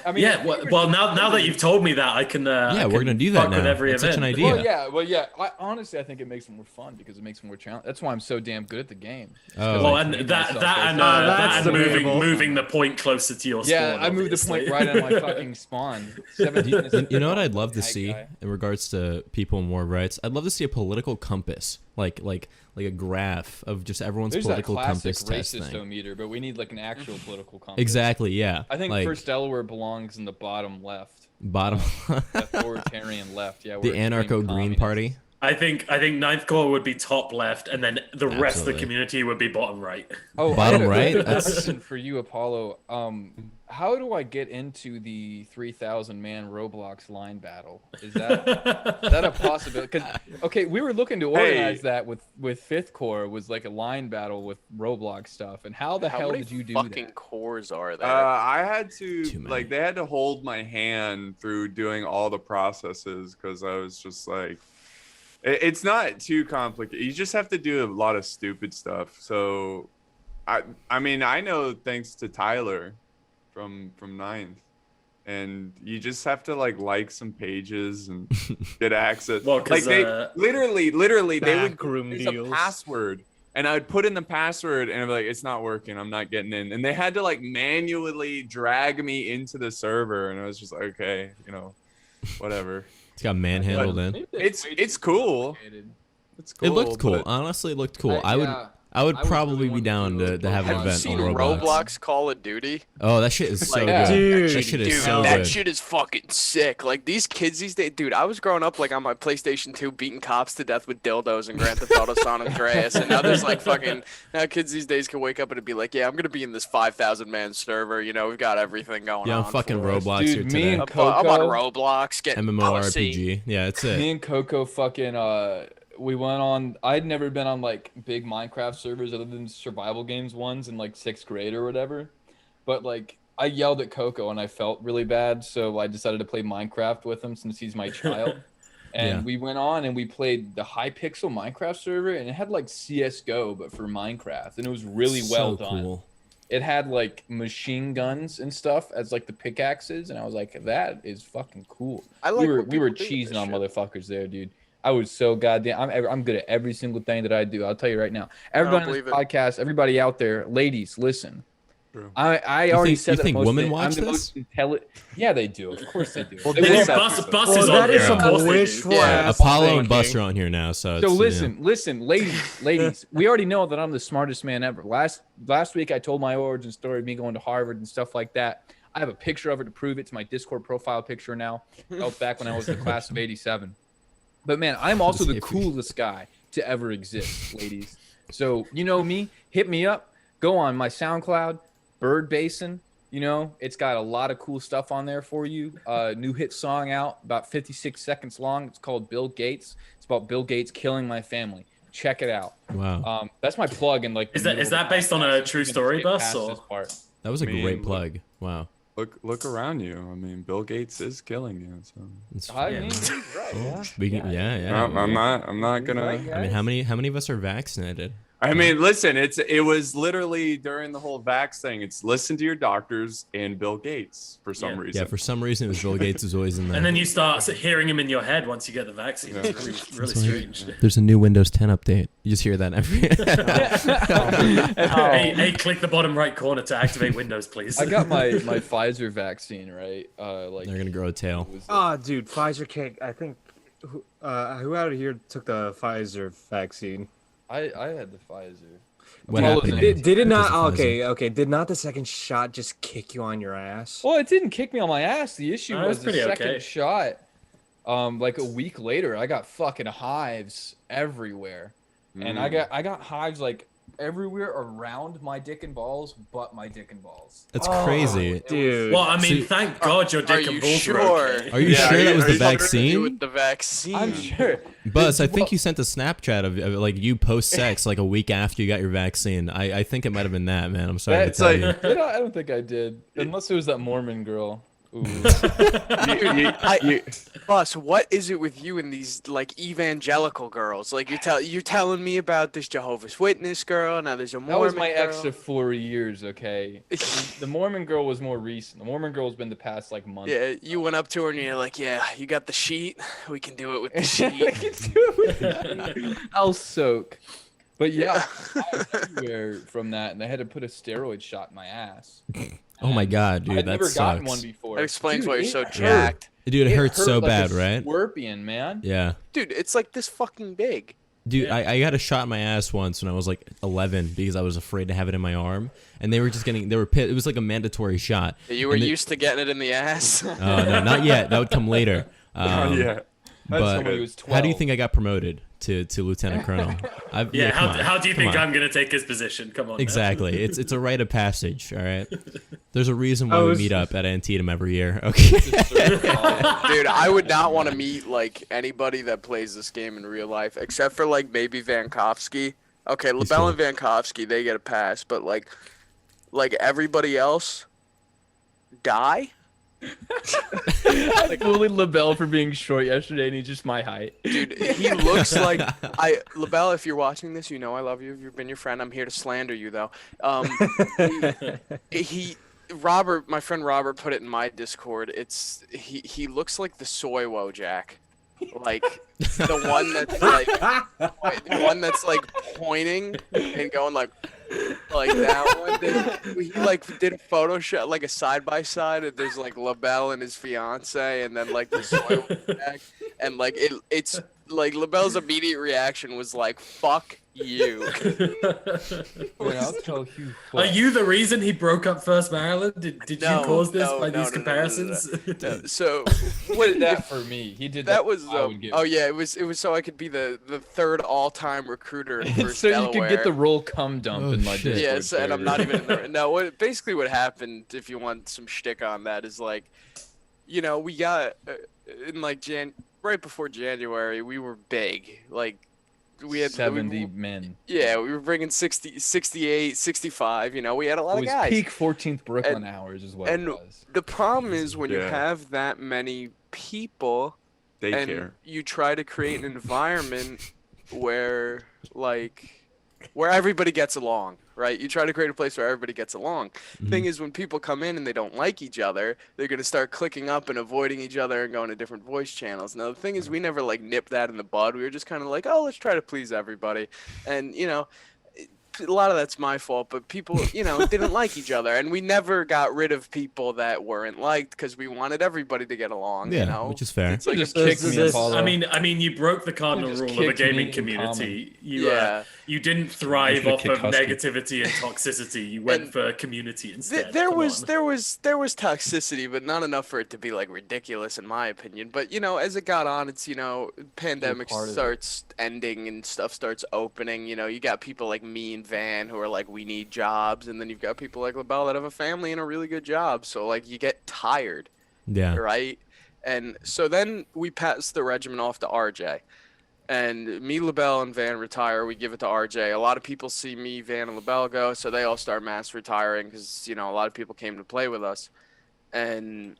I mean, Yeah, well now that you've told me that, I can Yeah, we're gonna do that fuck with now. every That's event. such an idea. Well, yeah. Honestly, I think it makes it more fun because it makes it more challenging. That's why I'm so damn good at the game. Oh. Well, I and trained that myself and based on- that's debatable. moving the point closer to your spawn. yeah, I moved the point obviously. right on my fucking spawn. 17 is You know what I'd love to Night see guy. in regards to people and war rights? I'd love to see a political compass, like a graph of just everyone's There's that political classic compass test thing. racist-o-meter, but we need like an actual political compass. Exactly. Yeah. I think like, First Delaware belongs in the bottom left. bottom. Authoritarian left, yeah. The we're extreme anarcho green communists. party. I think Ninth Corps would be top left, and then the rest of Absolutely. the community would be bottom right. Oh, Bottom I had a right? That's- question for you, Apollo. How do I get into the 3,000 man Roblox line battle? Is that a possibility? Because okay, we were looking to organize that with Fifth Corps was like a line battle with Roblox stuff. And how the How hell many did you do fucking that? cores are there? I had Too to many. like they had to hold my hand through doing all the processes because I was just like, it's not too complicated. You just have to do a lot of stupid stuff. So, I mean, I know thanks to Tyler from Ninth, and you just have to like some pages and get access. Well, 'cause, like they literally they would Backroom there's deals. a password. And I would put in the password and I'd be like, it's not working. I'm not getting in. And they had to like manually drag me into the server. And I was just like, okay, you know, whatever. It's got manhandled in. Maybe It's way too cool. complicated. It's cool. It looked cool. but- Honestly, it looked cool. Yeah. I would I would probably really be want down to to have an Roblox. Have you event seen on Roblox. Roblox Call of Duty? Oh, that shit is so Like, good. Dude, that shit is Dude, so that good. shit is fucking sick. Like these kids these days, dude. I was growing up like on my PlayStation 2, beating cops to death with dildos and Grand Theft Auto San Andreas, and now there's like fucking now kids these days can wake up and be like, yeah, I'm gonna be in this 5,000 man server. You know, we've got everything going Yeah, on. I'm fucking for us. Roblox here Dude, me today. and I'm on Coco- Roblox getting pussy. MMORPG. Yeah, that's Me it. and Coco fucking we went on. I'd never been on like big Minecraft servers other than survival games ones in like 6th grade or whatever. But like I yelled at Coco and I felt really bad, so I decided to play Minecraft with him since he's my child. And Yeah. we went on and we played the Hypixel Minecraft server, and it had like CS:GO but for Minecraft, and it was really well so done. Cool. It had like machine guns and stuff as like the pickaxes, and I was like, that is fucking cool. I like we what were people do with cheesing this on shit. motherfuckers there, dude. I was so goddamn. I'm good at every single thing that I do. I'll tell you right now. Everybody on this believe it. podcast, everybody out there, ladies, listen. I already think- said you that think most women of the- watch I'm the this? most intelligent. Yeah, they do. Of course they do. Well, They this will is- sacrifice. Bus Well, is that on is here. some Of course they do. wishful Yeah, ass Apollo and thinking. Bus are on here now, so. So it's, listen, ladies. We already know that I'm the smartest man ever. Last week I told my origin story of me going to Harvard and stuff like that. I have a picture of it to prove it. It's my Discord profile picture now. That was back when I was the class of '87. But man, I'm also the coolest guy to ever exist, ladies. So you know me, hit me up. Go on my SoundCloud, Bird Basin. You know, it's got a lot of cool stuff on there for you. New hit song out, about 56 seconds long. It's called Bill Gates. It's about Bill Gates killing my family. Check it out. Wow. That's my plug in like. Is that based on a true story, Bus? Or? That was a I mean, great plug. Wow. Look around you. I mean, Bill Gates is killing you. So It's- I yeah. mean, he's right. Yeah. Speaking, yeah. I'm not gonna. Right, I mean, how many of us are vaccinated? I mean, listen, it was literally during the whole vax thing. It's listen to your doctors and Bill Gates for some reason. Yeah, for some reason it was Bill Gates was always in there. And then you start hearing him in your head once you get the vaccine. It's really, really strange. There's a new Windows 10 update. You just hear that every. Hey, click the bottom right corner to activate Windows, please. I got my Pfizer vaccine, right? Like They're gonna grow a tail. Ah, dude, Pfizer can't. I think who out of here took the Pfizer vaccine? I had the Pfizer. What Well, happened? Did it not? Because of Okay. Did not the second shot just kick you on your ass? Well, it didn't kick me on my ass. The issue No, it was was the pretty second okay. shot. Like a week later, I got fucking hives everywhere, and I got hives like everywhere around my dick and balls, but my dick and balls. That's crazy. Dude. Well, I mean, So- thank God your Are dick and you balls were sure? okay. Are you sure that was the Something to do vaccine? with the vaccine. I'm sure. Buzz, I think you sent a Snapchat of like you post sex like a week after you got your vaccine. I think it might have been that, man. I'm sorry to That's tell like, you. I don't think I did, unless it was that Mormon girl. Ooh. Boss, what is it with you and these like evangelical girls? Like you're telling me about this Jehovah's Witness girl. Now there's a Mormon That was my girl. ex of 4 years, okay? The Mormon girl was more recent. The Mormon girl's been the past like month. Yeah, you went up to her and you're like, "Yeah, you got the sheet. We can do it with the I sheet." can do it. I'll soak. But yeah, I was everywhere from that, and I had to put a steroid shot in my ass. Oh my god, dude, I'd that never gotten one sucks. before. That explains Dude, why you're it so hurt. jacked. Dude, it hurts hurt so like bad, a right? Scorpion, man. Yeah. Dude, it's like this fucking big. Dude, I got a shot in my ass once when I was like 11 because I was afraid to have it in my arm, and they were pissed. It was like a mandatory shot. You were And they- used to getting it in the ass. Oh no, not yet. That would come later. Yeah. But when he was how do you 12. think I got promoted to lieutenant colonel? Yeah, come on, how do you come think on. I'm gonna take his position? Come on. now. Exactly. It's a rite of passage. All right. There's a reason why I we was- meet up at Antietam every year. Okay. Dude, I would not want to meet like anybody that plays this game in real life, except for like maybe Vankovsky. Okay, He's LaBelle and Vankovsky, they get a pass, but like everybody else, die. I bullied LaBelle for being short yesterday, and he's just my height. Dude, he looks like LaBelle, if you're watching this, you know I love you. You've been your friend. I'm here to slander you though. Robert, my friend Robert, put it in my Discord. He looks like the soy Wojak, like the one that's like pointing and going like that one. He like did a photo shot, like a side by side, and there's like LaBelle and his fiance, and then like the soy Wojak, and like it's like LaBelle's immediate reaction was like "fuck you." Man, I'll tell you Are what. you the reason he broke up First Maryland? Did No, you cause this no, by no, these no, no, comparisons? So He did that for me. He did that was I would get. oh yeah, it was so I could be the third all-time recruiter for so you Delaware. could get the roll cum dump Oh, in my shit. Discord. Yes, and I'm server. not even in the, no. Basically, what happened, if you want some shtick on that, is like, you know, we got in like right before January, we were big. Like, we had 70 men. Yeah, we were bringing 60, 68, 65. You know, we had a lot It of was guys. peak 14th Brooklyn And- hours is what and it was. The problem is when you Yeah. have that many people and Daycare. you try to create an environment where everybody gets along, right? You try to create a place where everybody gets along. Thing is, when people come in and they don't like each other, they're gonna start clicking up and avoiding each other and going to different voice channels. Now the thing is, we never like nipped that in the bud. We were just kind of like, oh, let's try to please everybody, and you know, a lot of that's my fault, but people, didn't like each other, and we never got rid of people that weren't liked because we wanted everybody to get along. Yeah, which is fair. It's like just a- kicked me, Apollo. I mean, you broke the cardinal just rule of a kicked me gaming in community. Yeah. You didn't thrive should've off kicked of Husky. negativity and toxicity. You went And for community instead. There Come was on. toxicity, but not enough for it to be like ridiculous in my opinion. But as it got on, it's pandemic part of it. starts ending and stuff starts opening. You got people like me and Van who are like, we need jobs, and then you've got people like LaBelle that have a family and a really good job. So like you get tired, Yeah. right? And so then we pass the regimen off to RJ. And me, LaBelle, and Van retire. We give it to RJ. A lot of people see me, Van, and LaBelle go, so they all start mass retiring because, a lot of people came to play with us. And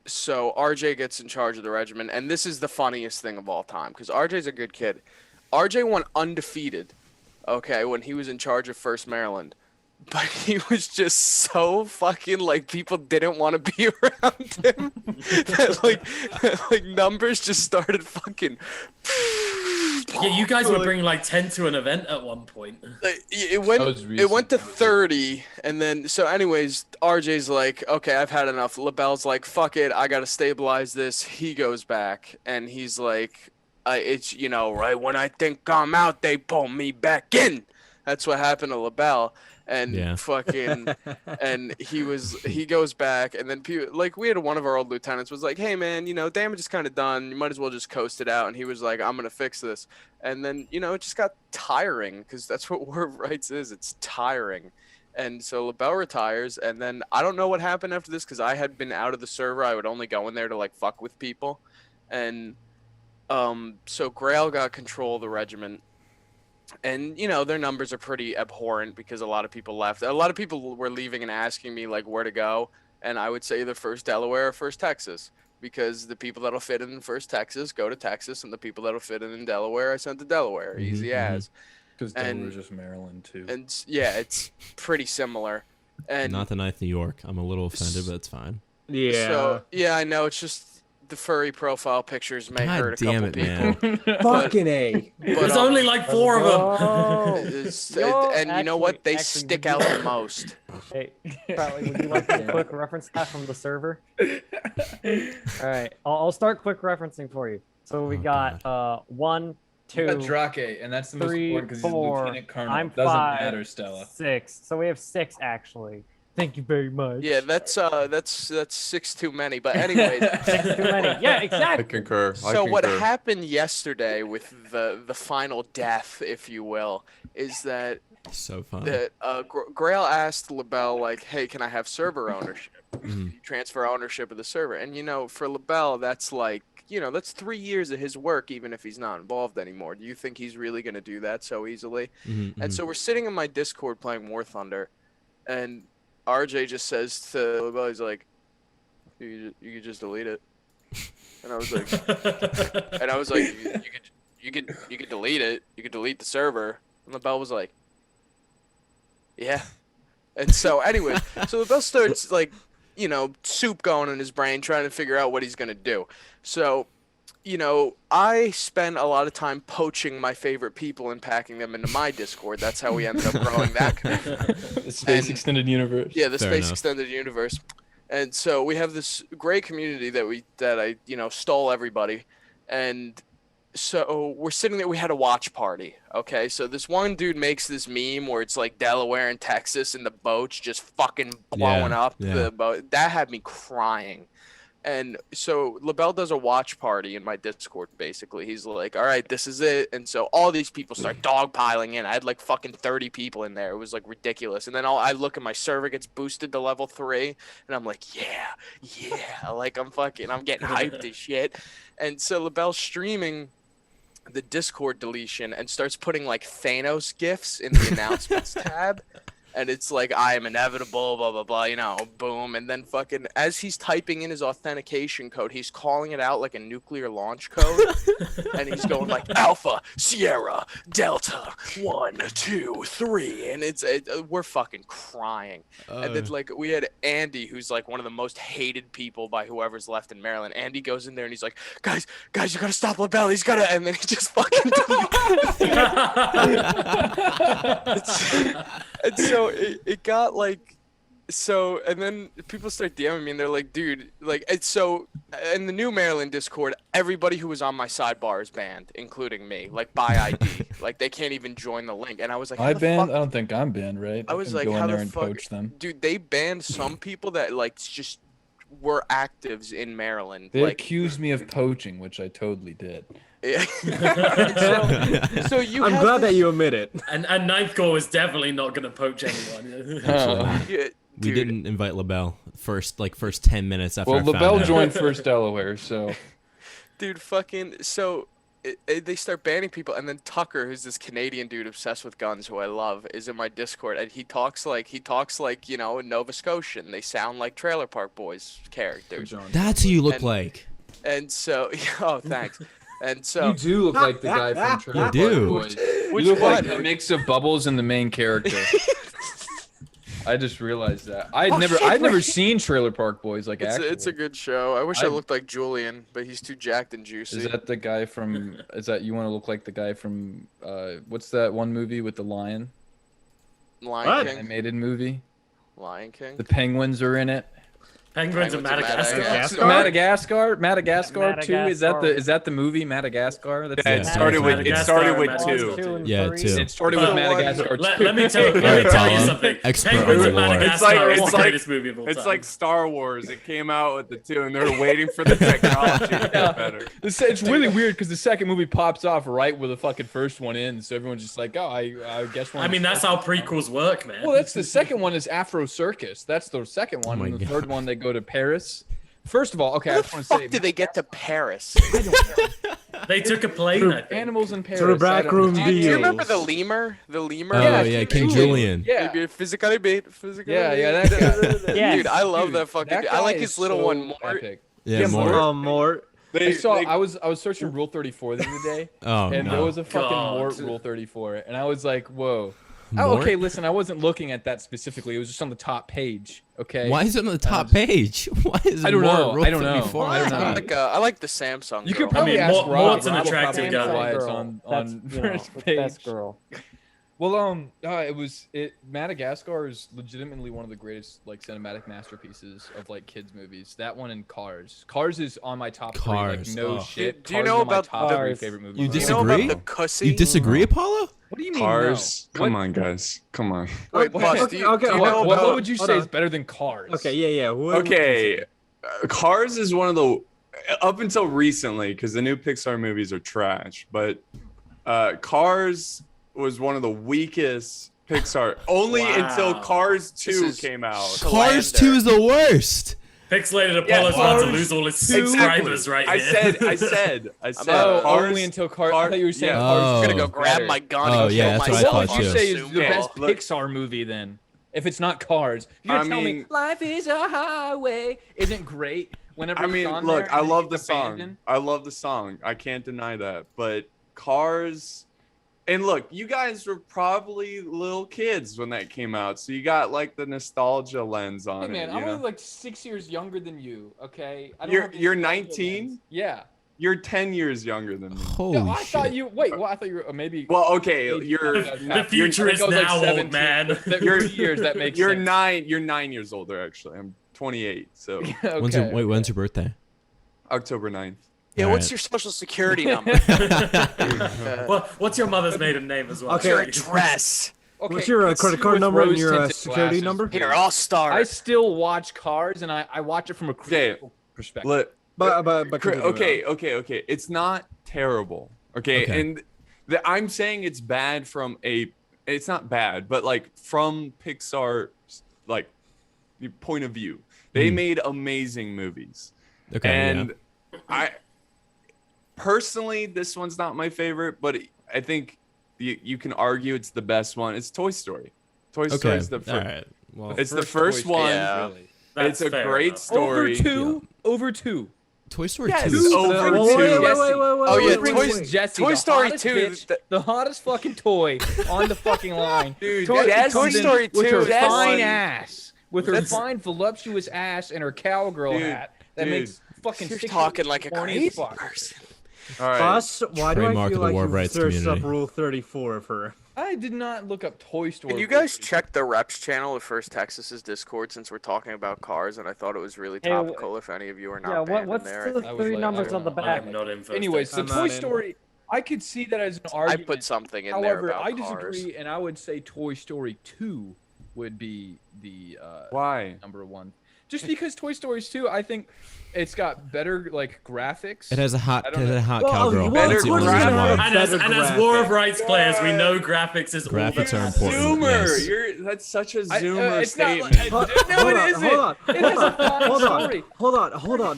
so RJ gets in charge of the regiment. And this is the funniest thing of all time because RJ's a good kid. RJ went undefeated, okay, when he was in charge of 1st Maryland. But he was just so fucking like people didn't want to be around him that like numbers just started fucking. Yeah, you guys were bringing like 10 to an event at one point. It was went to recent. 30, and then so anyways, RJ's like, okay, I've had enough. LaBelle's like, fuck it, I gotta stabilize this. He goes back, and he's like, it's right when I think I'm out, they pull me back in. That's what happened to LaBelle. And Yeah. fucking, and he goes back, and then like we had one of our old lieutenants was like, hey man, damage is kind of done. You might as well just coast it out. And he was like, I'm gonna fix this. And then it just got tiring because that's what War of Rights is. It's tiring. And so LaBelle retires, and then I don't know what happened after this because I had been out of the server. I would only go in there to like fuck with people, and so Grail got control of the regiment. And their numbers are pretty abhorrent because a lot of people left. A lot of people were leaving and asking me like where to go, and I would say either 1st Delaware or 1st Texas because the people that'll fit in 1st Texas go to Texas, and the people that'll fit in Delaware I sent to Delaware. Easy as. Because And- Delaware's just Maryland too. And yeah, it's pretty similar. And Not the 9th New York. I'm a little offended, but it's fine. Yeah. so yeah, I know it's just the furry profile pictures may God hurt a damn couple it, people. man. Fucking A. There's only like 4 of them. Oh, And you know what? They actually, stick would out you the most. Hey, Bradley, would you like a quick reference that from the server? All right, I'll start quick referencing for you. So we Oh, got 1, 2, You got Drake, and that's the most 3, important because he's 4. Lieutenant Colonel. I'm Doesn't 5, matter, Stella. 6. So we have 6 actually. Thank you very much. Yeah, that's 6 too many. But anyways, 6 too many. Yeah, I exactly. concur. so what happened yesterday with the final death, if you will, is that So fun. Grail asked LaBelle like, "Hey, can I have server ownership? Mhm. Transfer ownership of the server." And for LaBelle, that's like, that's 3 years of his work, even if he's not involved anymore. Do you think he's really gonna do that so easily? Mhm, And mhm. so we're sitting in my Discord playing War Thunder, and RJ just says to LaBelle, he's like, "You could just delete it." And I was like, you could delete it. You could delete the server. And LaBelle was like, yeah. And so anyways, so LaBelle starts like, soup going in his brain trying to figure out what he's gonna do. So, I spend a lot of time poaching my favorite people and packing them into my Discord. That's how we ended up growing that community. The Space And- Extended Universe. Yeah, the Fair Space enough. Extended Universe. And so we have this great community that I stole everybody. And so we're sitting there, we had a watch party. Okay, so this one dude makes this meme where it's like Delaware and Texas and the boats just fucking blowing Yeah, up yeah. the boat. That had me crying. And so LaBelle does a watch party in my Discord, basically. He's like, all right, this is it. And so all these people start dogpiling in. I had like fucking 30 people in there. It was like ridiculous. And then I look at my server gets boosted to level 3. And I'm like, yeah. Like I'm getting hyped as shit. And so LaBelle's streaming the Discord deletion and starts putting like Thanos gifs in the announcements tab. and it's like I am inevitable, blah blah blah, you know, boom, and then fucking as he's typing in his authentication code, he's calling it out like a nuclear launch code, and he's going like Alpha Sierra Delta 1 2 3, and we're fucking crying. And then like we had Andy, who's like one of the most hated people by whoever's left in Maryland. Andy goes in there and he's like, guys, you gotta stop LaBelle, he's gotta, and then he just fucking and so it got like, so, and then people start DMing me and they're like, dude, like, and so in the new Maryland Discord, everybody who was on my sidebar is banned, including me, like by ID. Like they can't even join the link. And I was like, I banned? I don't think I'm banned, right? I was can like, go how in there the and fuck, poach them. dude? They banned some people that like just were actives in Maryland. They like, accused me of poaching, which I totally did. so you. I'm glad that you admit it. And Ninth Corps is definitely not going to poach anyone. Yeah, We dude. didn't invite LaBelle first 10 minutes after Well, I found LaBelle out. joined first Delaware, so. Dude, fucking, so they start banning people, and then Tucker, who's this Canadian dude obsessed with guns, who I love, is in my Discord, and he talks like you know, Nova Scotian. They sound like Trailer Park Boys characters. That's who you look And- like. And so, oh, thanks. And so, You do look like the guy from Trailer Park do. Boys. Which You look like one? a mix of Bubbles and the main character. I just realized that. I'd never seen Trailer Park Boys like actually. it's a good show. I wish I I'm- looked like Julian, but he's too jacked and juicy. Is that the guy from? Is that you want to look like the guy from? What's that one movie with the lion? Lion What? King? Animated movie. Lion King? The penguins are in it. Penguins of Penguins of Madagascar. Madagascar 2. Is that the movie Madagascar? That's Yeah, the- it started with Madagascar, two. Yeah, two. It started with Madagascar 2. Let me tell you Paulo. something. Expert Penguins on of the lore. Madagascar is It's the like- greatest movie of all time. It's like Star Wars. It came out with the two, and they're waiting for the technology to get better. It's really weird because the second movie pops off right where the fucking first one ends. So everyone's just like, oh, I guess one. I mean, that's how prequels work, man. Well, that's the second one is Afro Circus. That's the second one. Oh my and the God. third one, they go to Paris. First of all, okay, I How the just want to fuck say, did they get to Paris? They took a plane, I think. animals in Paris. To the I don't- backroom Do you deals. remember the lemur? The lemur? Oh, Yeah, yeah, King Julian. Julian. Yeah, Physically beat. Physically yeah, that guy. Yes. Dude, I love Dude, that fucking that dude. I like guy his is little so one more. epic. Yeah, more. Mort. I was searching Rule 34 the other day, Oh, and there no. was a fucking God. Mort Rule 34, and I was like, whoa. Oh, Mort? okay, listen, I wasn't looking at that specifically. It was just on the top page. Okay. Why is it on the top page? Why is it I don't more know. Rule I don't know. 34 I don't on know. the page? I like the Samsung. You girl. could probably I mean, ask Mort- Rob. Mort's an Rob will attractive probably know guy. why it's Girl. on That's, you know, first the page. best girl. Well, Madagascar is legitimately one of the greatest like cinematic masterpieces of like kids movies. That one and Cars. Cars is on my top three. Like Cars, no oh. shit. Do you Cars know is on my about top the- three favorite movies? You Do you know about disagree? the cussy? You disagree, Apollo? What do you mean? Cars. No? Come What- on, guys. Come on. Wait, What- Bus, okay, do you know What about? would you hold say on. is better than Cars? Okay, yeah. What would you Okay, say? Cars is one of the up until recently because the new Pixar movies are trash, but Cars was one of the weakest Pixar. Only until Wow. Cars This 2 is came out. so- Cars Slander. 2 is the worst. Pixelated Yeah, Apollo's about to Cars- lose all his subscribers right I here. said. Oh, Cars. only until Cars. I thought you were saying yeah. Cars. Oh. I'm gonna go grab my gun Oh, and yeah, kill that's what I myself. thought What would you too. say is the Yeah. best Look- Pixar movie then? If it's not Cars, you're I gonna tell me mean- Life is a Highway isn't great. Whenever I it's mean, on look, there I and then love it the gets song. abandoned. I love the song. I can't deny that. But Cars, and look, you guys were probably little kids when that came out, so you got like the nostalgia lens on Hey man, it. I'm You know? only like 6 years younger than you. Okay, I don't You're- have the you're nostalgia 19? lens. Yeah. You're 10 years younger than me. Holy No, I shit. thought you. Wait, well, I thought you were maybe. Well, okay, maybe you're The future is now, old man. You're- 3 years. That makes you're sense. 9. You're 9 years older actually. I'm 28, so Okay, When's your birthday? October 9th. Yeah, All what's right. your social security number? What's your mother's maiden name as well? What's your address? Okay, What's your let's credit see card with number and your rose-tinted security glasses. number? Here, I'll start. I still watch Cars, and I watch it from a critical perspective. Look, But continue okay. It's not terrible. Okay, Okay. and I'm saying it's bad from a. It's not bad, but like from Pixar's like point of view, they Hmm. made amazing movies. Okay. And yeah. I personally, this one's not my favorite, but I think you can argue it's the best one. It's Toy Story. Toy Story's the first. All right. Well, It's the first Toy one. Story, Yeah. really. It's a fair great enough. story. Over two. Toy Story Yes, 2 is over Wait, two. wait, wait, Jesse. wait, wait, Oh, yeah, wait, Toy- wait, wait. Jesse, Toy the Story hottest 2, bitch, the hottest fucking toy on the fucking line. Dude, Toy, Jesse- Toy comes in Story with 2 her is the fine one- ass, with her That's- fine voluptuous ass and her cowgirl Dude, hat that dude. makes fucking. You're 6 talking like a horny as crazy fuck. person. All right. Boss, why do I Trademark feel of the like War of you Rights searched up community. Rule 34 of her? I did not look up Toy Story. Can you guys check the Reps channel of First Texas's Discord since we're talking about cars? And I thought it was really Hey, topical if any of you are not Yeah, banned what's in there. the I was three like, numbers I on the don't I back? am not in first. Anyways, the I'm Toy not in. Story, I could see that as an I argument. put something in there However, about I cars. disagree, and I would say Toy Story 2 would be the Why? number one. Just because Toy Story's 2, I think it's got better like graphics. It has a hot, I don't know. Well, cowgirl. well, That's the of course only it's reason gonna have why. And as War of Rights players, we know graphics is Graphics are always- important. Zoomer, Yes. that's such a I- Zoomer it's not statement. like- Hold- no, hold it on, isn't. hold on, It has a fun hold on, story.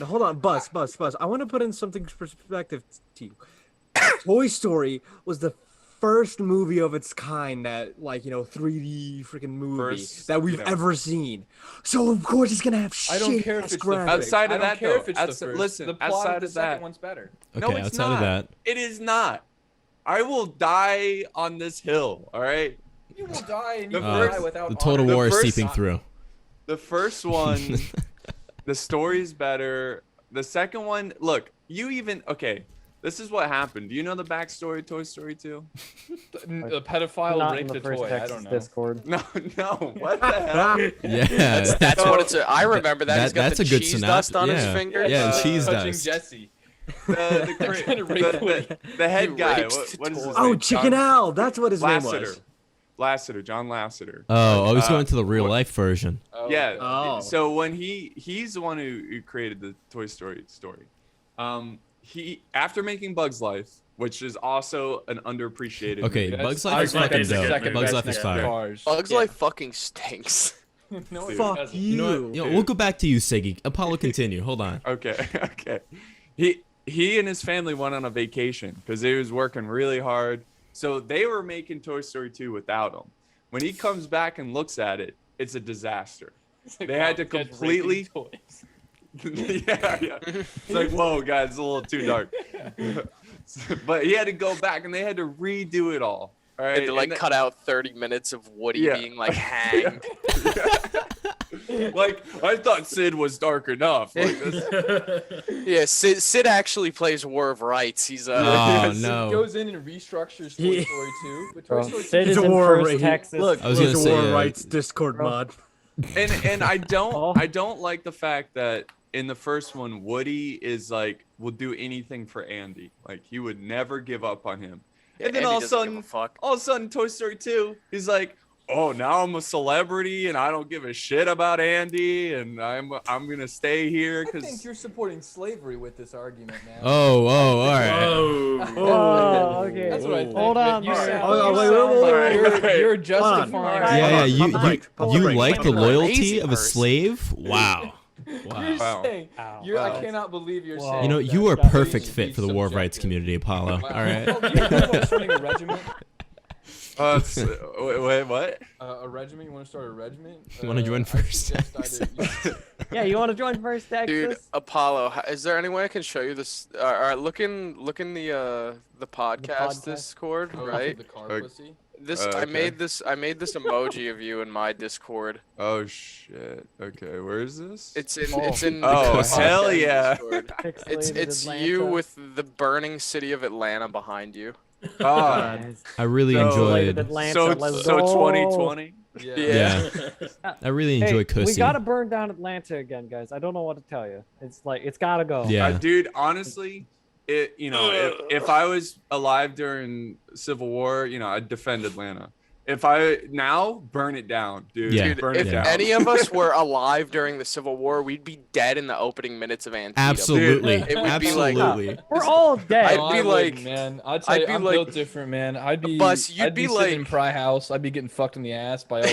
hold on, Buzz. I want to put in something perspective to you. Toy Story was the first movie of its kind that, like, 3D freaking movie First, that we've ever seen. So of course it's gonna have I don't shit care if ass it's the graphics. Outside I of don't that, care though, if it's the outside- first. listen, the plot outside of the of second that- one's better. No, Okay, it's outside not. of that, It is not. I will die on this hill. All right. You will die and The you will die first- without the Total honor. War is first- seeping through. The first one, the story's better. The second one, look, okay. This is what happened. Do you know the backstory of Toy Story 2? The pedophile Not in raped the a first toy. I Texas don't know. Discord. No. What the hell? Yeah, That's what it's. I remember that. He's got that's the a good cheese synopsis. dust on his Yeah. finger. Yeah, cheese touching dust. Jesse. The, to rape Woody. the head He guy. rapes the What is his toy. Oh, name? Chicken Al, that's what his name Lasseter. was. Lasseter. John Lasseter. Oh, I was Uh, going to the real life version. Oh, Yeah. okay. Oh. So when he's the one who created the Toy Story story. He after making Bugs Life, which is also an underappreciated. Okay, movie. Bugs I Life is think fucking that's the dope. second Bugs best Life is next fire. to Cars. Bugs Yeah. Life fucking stinks. No, it Fuck doesn't. you. You know what? We'll go back to you, Siggy. Apollo, continue. Hold on. Okay. He and his family went on a vacation because he was working really hard. So they were making Toy Story 2 without him. When he comes back and looks at it, it's a disaster. They had to Kids completely. raping toys. yeah. It's like, whoa, guys, it's a little too dark. But he had to go back and they had to redo it all. All right. Had to like And cut out 30 minutes of Woody Yeah. being like hanged. like, I thought Sid was dark enough. Like, this, Yeah, Sid actually plays War of Rights. He's Oh Sid no. goes in and restructures Toy Yeah. Story 2. But Toy Bro, Story 2 Sid is It's a in war first right- Texas. Look, I was there's gonna a say, War Rights Discord Bro. mod. and I Oh. don't like the fact that in the first one, Woody is like will do anything for Andy. Like he would never give up on him. And then Andy all of a doesn't give a sudden, fuck. Toy Story 2, he's like, oh, now I'm a celebrity and I don't give a shit about Andy and I'm gonna stay here I think because you're supporting slavery with this argument, man. Oh, all right. Whoa. Oh, okay. That's what I think. Hold on. You Alright. sound, Oh, you wait, sound wait, like wait, wait. you're on. justifying. Yeah, yeah. You Pump the brakes, pump the you brakes. like the You're a loyalty crazy of a person. slave? Wow. You're Wow. Wow. saying. Ow. You're, I Wow. cannot believe you're Whoa. saying. You know, that you are that perfect is fit for the War of Rights subjective. community, Apollo. Wow. All right. Oh, you want to start a regiment? wait, what? A regiment? You want to start a regiment? You wanna join I First suggest either Yeah, you want to join first Texas? Dude, Apollo, is there any way I can show you this? All right, look in the podcast podcast? Discord, Oh, right? The car Okay. pussy. This Okay. I made this emoji of you in my Discord. Oh shit. Okay, where is this? It's in Oh. it's in the Oh, podcast hell yeah. Discord. Pixelated It's Atlanta. you with the burning city of Atlanta behind you. Ah, Yes. I really So- Pixelated enjoyed. Atlanta, so let's so go. 2020. Yeah. Yeah. I really Hey, enjoy we Cussy. gotta burn down Atlanta again, guys. I don't know what to tell you. It's like it's gotta go. Yeah. Dude, honestly, if I was alive during Civil War, I'd defend Atlanta. If I now burn it down, dude. Yeah. Dude, Burn if it down. any of us were alive during the Civil War, we'd be dead in the opening minutes of Antietam. Absolutely. It would be like- Absolutely. We're all dead. I'd No, be I like- wouldn't, man. I'd tell I'd you, be I'm like- built different, man. I'd be, Bus, you'd I'd be sitting like- in Pry House. I'd be getting fucked in the ass by all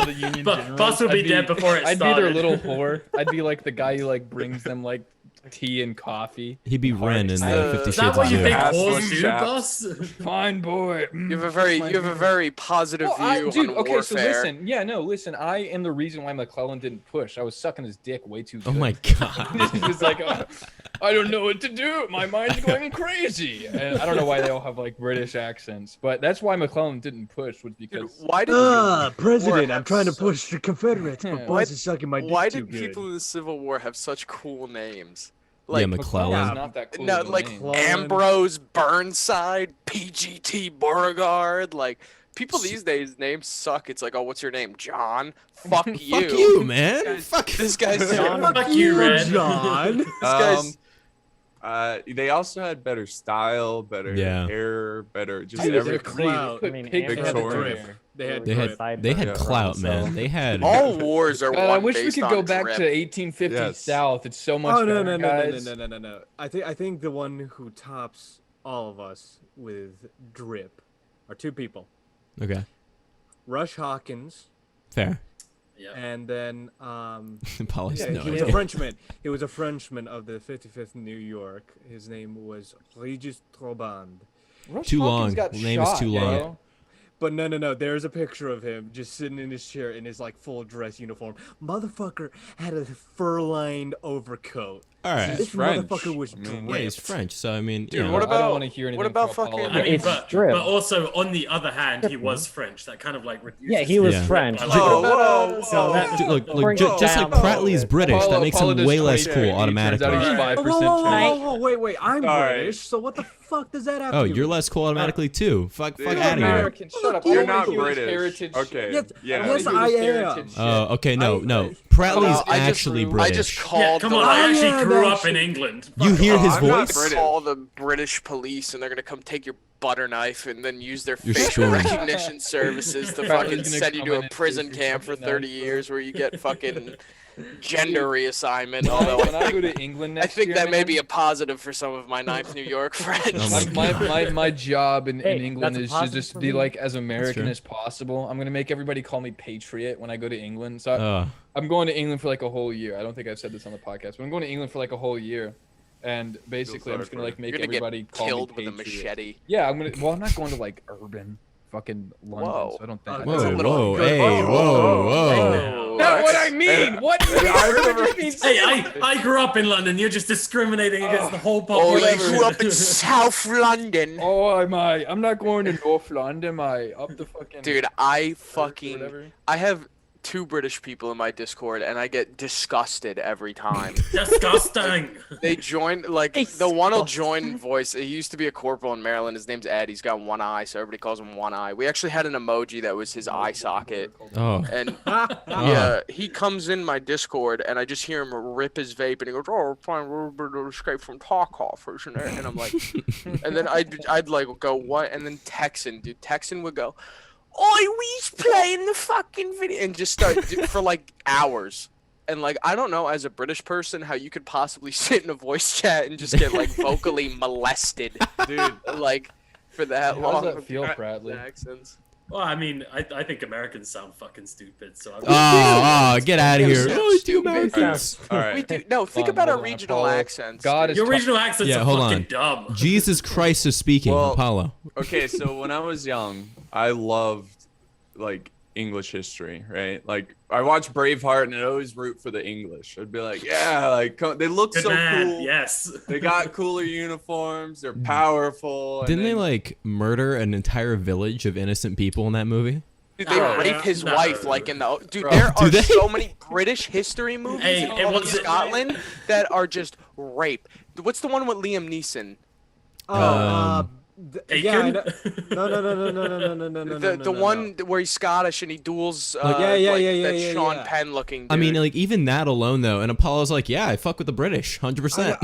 the Union But generals. Bus would be I'd dead before it I'd be their started. little whore. I'd be like the guy who like brings them like tea and coffee. He'd be Ren in Uh, 50 Is that Shades what of you Blue. think Assless whores do, chaps. boss? Fine boy. You have a very positive view dude, on okay, warfare. so listen. Yeah, no, listen. I am the reason why McClellan didn't push. I was sucking his dick way too good. Oh my god. He was like, I don't know what to do. My mind's going crazy. And I don't know why they all have like British accents, but that's why McClellan didn't push was Dude, because why did the President, war I'm trying to have push the Confederates, but Yeah. Buzz is sucking my dick why too did good. people in the Civil War have such cool names? Yeah, Like McClellan. is not that cool. no, of a like name. McClellan. Ambrose Burnside, PGT Beauregard. Like people these days names suck. It's like, oh, what's your name? John. Fuck you. Fuck you, man. Fuck. This guy's John, Fuck you, Red. John. This guy's They also had better style, better Yeah. hair, better just Dude, they're everything. clout. I mean, Pig and had the drip. hair. They had They had Side they had burn, clout, so- man. They had all wars are God, won I wish we based could on go back drip. to 1850 Yes. South. It's so much Oh no better, no no no guys. no no no no! I think the one who tops all of us with drip are two people: okay. Rush Hawkins, Fair. Yeah. and then Apollo's yeah, no he was a idea. Frenchman. He was a Frenchman of the 55th New York. His name was Regis Troband. Rush Too Hawkins long. got Name is shot, too long. bro. But no. There's a picture of him just sitting in his chair in his like full dress uniform. Motherfucker had a fur-lined overcoat. All right. This French. motherfucker was I mean, Yeah, he's dripped. French, so I mean, Dude, you know. what I about don't want to hear anything. what about from fucking- Apollo. I mean, It's but drip. also on the other hand, he was French. That kind of like reduces Yeah, he was Yeah. French. I like Whoa, that. whoa, So whoa. that- Dude, look, Bring just it like down. Pratley's British, that makes him way less cool automatically. Turns out he's Alright. 5% Whoa, Chinese. wait, I'm Sorry. British, so what the fuck does that have to Oh, do you're with less cool automatically too. Fuck Dude, out of you're here. American. Shut up. You're I not don't wanna hear British. heritage Okay. Yes, Yeah. yes, I am. Oh, okay, no. I- Pratley's I just- actually I British. just Yeah, called come the on. I Oh, actually yeah, grew that's- up in England. You Fuck hear off. his I'm not voice? British. call the British police and they're gonna come take your butter knife and then use their Your facial spoon. recognition services to Right, fucking he's gonna send you come to in a and prison use your camp for fucking 30 knife. years where you get fucking gender reassignment. When Although I go to England I next think year, that may man, be a positive for some of my 9th New York friends. Oh my job in Hey, England that's a is to positive just for be me. like as American true. as possible. I'm gonna make everybody call me Patriot when I go to England. So Uh, I'm going to England for like a whole year. I don't think I've said this on the podcast, but I'm going to England for like a whole year, and basically I'm sorry just gonna for like you. make You're gonna get everybody call killed me with a Patriot. machete. Yeah, I'm gonna. Well, I'm not going to like urban fucking London, Whoa. so I don't think. That's whoa, a little whoa, good. hey, Oh, whoa, whoa. Oh, That's what I mean. What? I Hey, I grew up in London. You're just discriminating against the whole Oh, population. you grew up in South London. Oh, am I? I'm not going to North London. Am I up the fucking? Dude, I or fucking whatever? I have 2 British people in my Discord and I get disgusted every time. Disgusting. They join like the one will join voice. He used to be a corporal in Maryland. His name's Ed. He's got one eye, so everybody calls him One Eye. We actually had an emoji that was his eye socket. Oh. And yeah, he comes in my Discord and I just hear him rip his vape and he goes, "Oh, we're playing a little bit of Escape from Tarkov, isn't it?" And I'm like, and then I'd like go what? And then Texan would go, "I was playing the fucking video," and just start for like hours. And like I don't know, as a British person, how you could possibly sit in a voice chat and just get like vocally molested, Dude, like for that How long. does that with feel, the Bradley? accents. Well, I mean, I think Americans sound fucking stupid. So Get out of here. so Oh, it's too stupid. Americans. all We right. do no. Think on, about our hold on, regional Apollo. accents. God dude. is your regional accents Yeah, are hold fucking on. dumb. Jesus Christ is speaking, Well- Apollo. Okay, so when I was young, I loved like English history, right? Like I watched Braveheart and I'd always root for the English. I'd be like, yeah, like they look Good so man. cool. Yes. They got cooler uniforms. They're powerful. and Didn't they then- like murder an entire village of innocent people in that movie? Dude, they Oh, rape his no. wife like in the dude. Bro. There Do are they? so many British history movies Hey, in it was- Scotland that are just rape. What's the one with Liam Neeson? Yeah, I Aiken? know. No. The one where he's Scottish and he duels Like- that Sean yeah. Penn looking dude. I mean, like even that alone though, and Apollo's like, yeah, I fuck with the British, 100%.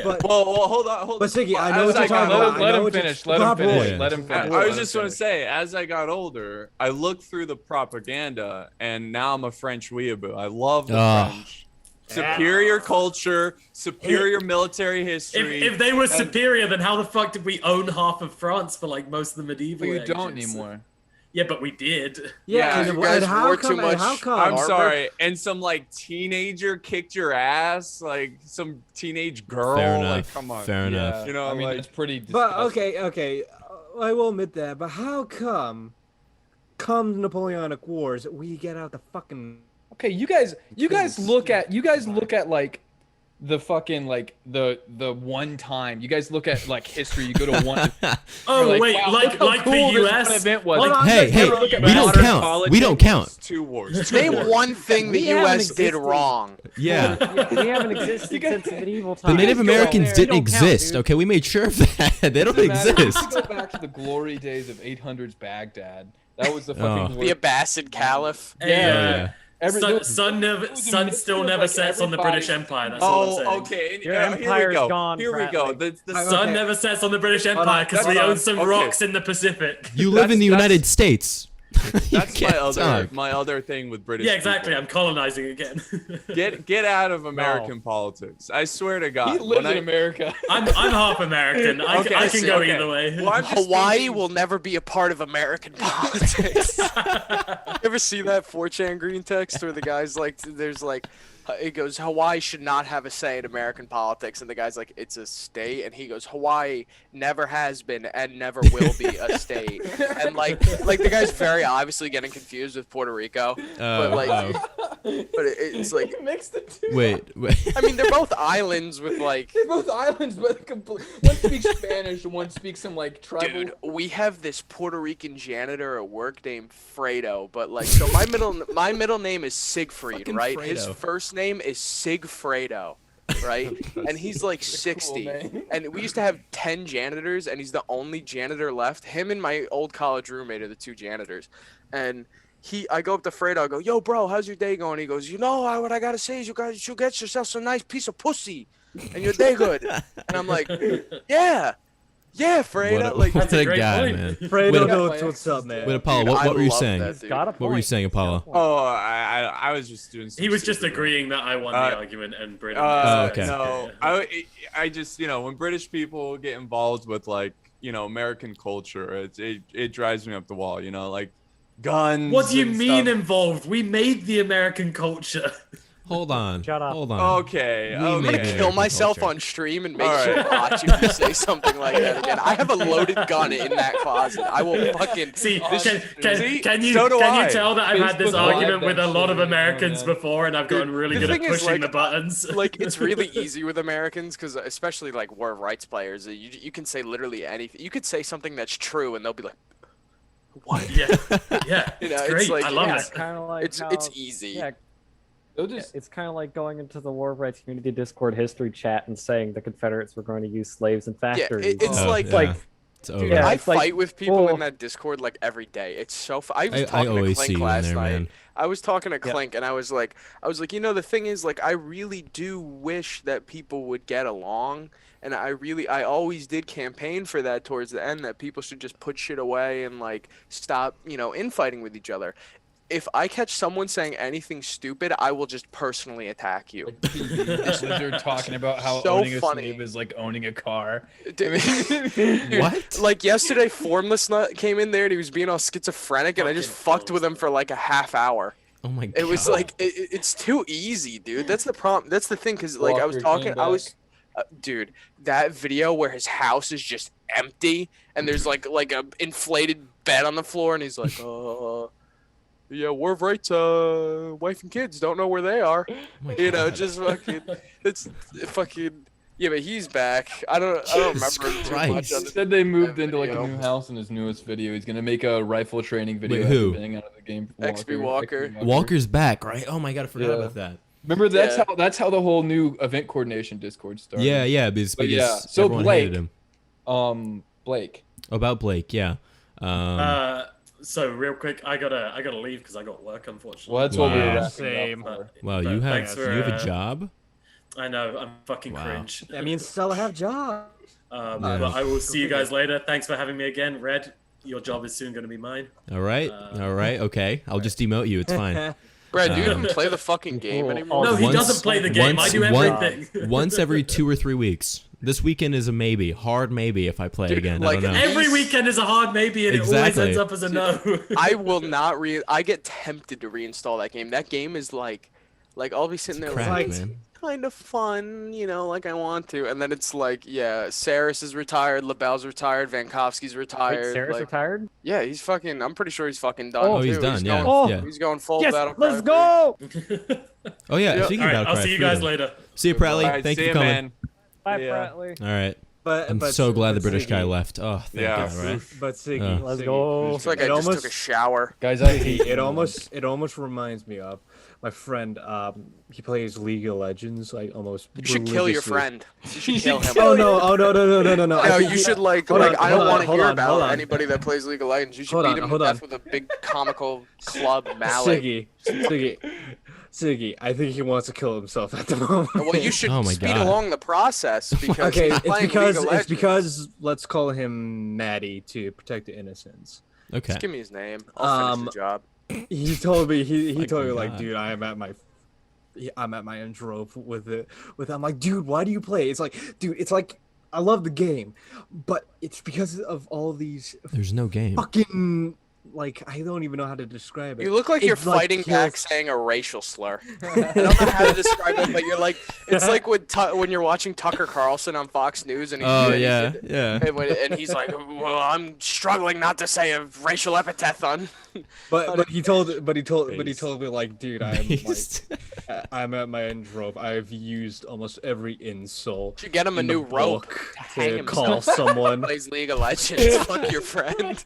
Well, hold on. But Siggy, I know As what you're talking got about. older- Let I know him what you're- finish. Let him Stop finish. it. Let him I, finish. I Let was him just going to finish. say, as I got older, I looked through the propaganda, and now I'm a French weeaboo. I love the French. Superior culture, superior military history. If they were superior, then how the fuck did we own half of France for like most of the medieval But you ages? don't anymore. Yeah, but we did. Yeah, and, you and guys how wore come? too And how much come? I'm armor. sorry. And some like teenager kicked your ass, like some teenage girl. Fair Like, enough. come on. Fair enough. Yeah, You know, I mean, like- that's pretty. But Disgusting. okay, I will admit that. But how come Napoleonic Wars, we get out the fucking Okay, you guys look at like the fucking like the one time you guys look at like history. You go to one. Oh you're wait, wow, like look how cool the this US one event was. Hold Like, on, Hey, let's hey, never look at we don't modern count. politics. We don't count. 2 wars. 2 Name wars. one thing the We haven't U.S. did existed. wrong. Yeah. We haven't existed since medieval The times. Native go Americans there. didn't You don't count, exist. dude. Okay, we made sure of that. They don't exist. Go back to the glory days of 800s Baghdad. That was the fucking The Abbasid Caliph. Hey, Yeah. sun still never sets on the British Empire. That's all I'm saying. Oh, okay. And, Your here we empire's go. gone, Here we go. Bradley. The Sun Okay. never sets on the British on, Empire because we hold on. own some Okay. rocks in the Pacific. You live in the That's- United States. You That's can't talk. my other thing with British. Yeah, exactly. people. I'm colonizing again. Get out of American politics. I swear to God. He lives when in America. I'm half American. I can see, go okay. either way. Well, I'm just Hawaii thinking- will never be a part of American politics. You ever see that 4chan green text where the guy's like, there's like, it goes, Hawaii should not have a say in American politics, and the guy's like, it's a state, and he goes, Hawaii never has been and never will be a state, and like the guy's very obviously getting confused with Puerto Rico, but like, but it's like, He mixed the two. wait. I mean, they're both islands with like. They're both islands, but one speaks Spanish and one speaks some like tribal. Dude, we have this Puerto Rican janitor at work named Fredo, but like, so my middle name is Siegfried, Fucking right? His Fredo. first name is Sigfredo, right? And he's like 60. name. And we used to have 10 janitors, and he's the only janitor left. Him and my old college roommate are the 2 janitors, and I go up to Fredo, I go, yo, bro, how's your day going? He goes, you know, what I gotta say is you guys should get yourself some nice piece of pussy, and your day good. And I'm like, yeah, Fredo. Like, what a great guy, point. man. Fredo Wait, knows what's up, man. Wait, Apollo, Dude, what I were you love saying? that, He's dude. got a What were you point. saying, He's got a Apollo? point. Oh, I was just doing. Some He was just stupid- agreeing that I won the argument and Britain. Oh, okay. No, I just when British people get involved with like American culture, it drives me up the wall. Like guns. What do you and mean stuff. involved? We made the American culture. Hold on. Shut up. Hold on. Okay. We I'm made gonna it. kill myself Culture. on stream and make All sure right. watch if you say something like that again. I have a loaded gun in that closet. I will fucking. See, See? can you So do I. tell that I've had this Facebook Live argument with that a lot of shit. Americans Oh, yeah. before, and I've gotten really the good at thing is, pushing like, the buttons. Like, it's really easy with Americans because, especially like war of rights players, you can say literally anything. You could say something that's true, and they'll be like, "What?" yeah, yeah, You know, it's it's great. like- I love Yeah, it. it's kind of like It's how, easy. Yeah, They'll just it's kind of like going into the War of Rights Community Discord history chat and saying the Confederates were going to use slaves in Yeah, factories. it's Oh, like. yeah. like It's over. Yeah, I it's like, fight with people well- in that Discord like every day. It's so. I was I talking to always see Clink you in last there, night. man. I was talking to Yeah. Clink, and I was like, the thing is, like, I really do wish that people would get along, and I always did campaign for that towards the end, that people should just put shit away and like stop, infighting with each other. If I catch someone saying anything stupid, I will just personally attack you. they're talking about how So owning a funny. slave is like owning a car. Dude, What? Like yesterday, Formless Nut came in there and he was being all schizophrenic, and I just Fucking fucked with him for like a half hour. Oh my god. It was like it's too easy, dude. That's the problem. That's the thing, because like I was Walker talking, came I was, back. dude, that video where his house is just empty and there's like a inflated bed on the floor, and he's like, yeah, war of rights, wife and kids don't know where they are. Oh my You know, God. just fucking, it's fucking. Yeah, but he's back. I don't Jesus remember too Christ. much on He said they moved that into like video. a new house in his newest video. He's gonna make a rifle training video. Wait, after who? being out of the game. XP Walker. Walker's back, right? Oh my god, I forgot Yeah. about that. Remember Yeah. that's how the whole new event coordination Discord started. Yeah, because But yeah, so everyone Blake- hated him. Blake. About Blake, yeah. So real quick, I gotta leave because I got work, unfortunately. Well, that's what we were Wow. wrapping Same. up for. Wow, but you have thanks for, you have a job? I know, I'm fucking Wow. cringe. That means still have job. Yeah. But I will see you guys later. Thanks for having me again. Red, your job is soon going to be mine. All right, okay. I'll just demote you. It's fine. Brad, do you even play the fucking game Cool. anymore? No, he Once- doesn't play the game. I do once- everything. Once every 2 or 3 weeks. This weekend is a maybe, hard maybe if I play Dude, again. like, I don't know. Every weekend is a hard maybe, and it always Exactly. ends up as a no. I will not I get tempted to reinstall that game. That game is like I'll be sitting there Crap, like, man. kind of fun, you know, like I want to, and then it's like, yeah, Saris is retired, LaBelle's retired, Vankovsky's Wait, retired. Sarah's like, rottired? yeah, he's fucking. I'm pretty sure he's fucking done. Oh, too. he's done, yeah, Going, yeah. He's going full Yes, battle. let's cry free. go! Oh yeah, Yeah. speaking All right, about I'll Cry see you guys Freedom. later. See you, Pratley. All right, Thank see you for ya, coming. man. Bye, Yeah. Pratley. All right. But I'm but, so glad the but British guy Siggy- left. Oh, thank Yeah. God, right? But Siggy, Let's Siggy, go. It's like It I just almost- took a shower. Guys, I Siggy, hate it almost reminds me of my friend. He plays League of Legends. Like almost. You should kill your religiously. friend. You should kill him. Oh no! Oh no! No! No! No! No! I No, think you he- should like Hold on, I don't hold on, want to hold hear on, hold about on. anybody that plays League of Legends. You should Hold beat on, him to hold death on. with a big comical club mallet. Siggy. I think he wants to kill himself at the moment. Well, you should Oh my speed God. along the process because Okay, he's playing League of it's because Legends. let's call him Maddie to protect the innocents. Okay. Just give me his name. I'll finish the job. He told me he Like, told me my like, God. dude, I'm at my intro with it. I'm like, dude, why do you play? It's like, dude, it's like I love the game, but it's because of all these There's no game. fucking like I don't even know how to describe it. You look like you're It's like fighting back kills- saying a racial slur. I don't know how to describe it, but you're like, it's like when you're watching Tucker Carlson on Fox News and Oh he's, yeah, yeah. and he's like, well, I'm struggling not to say a racial epithet on. But he told me like, dude, Based. I'm at my end rope. I've used almost every insult. Should get him a in the new rope book to hang to himself. call someone. Plays League of Legends. Fuck your friend.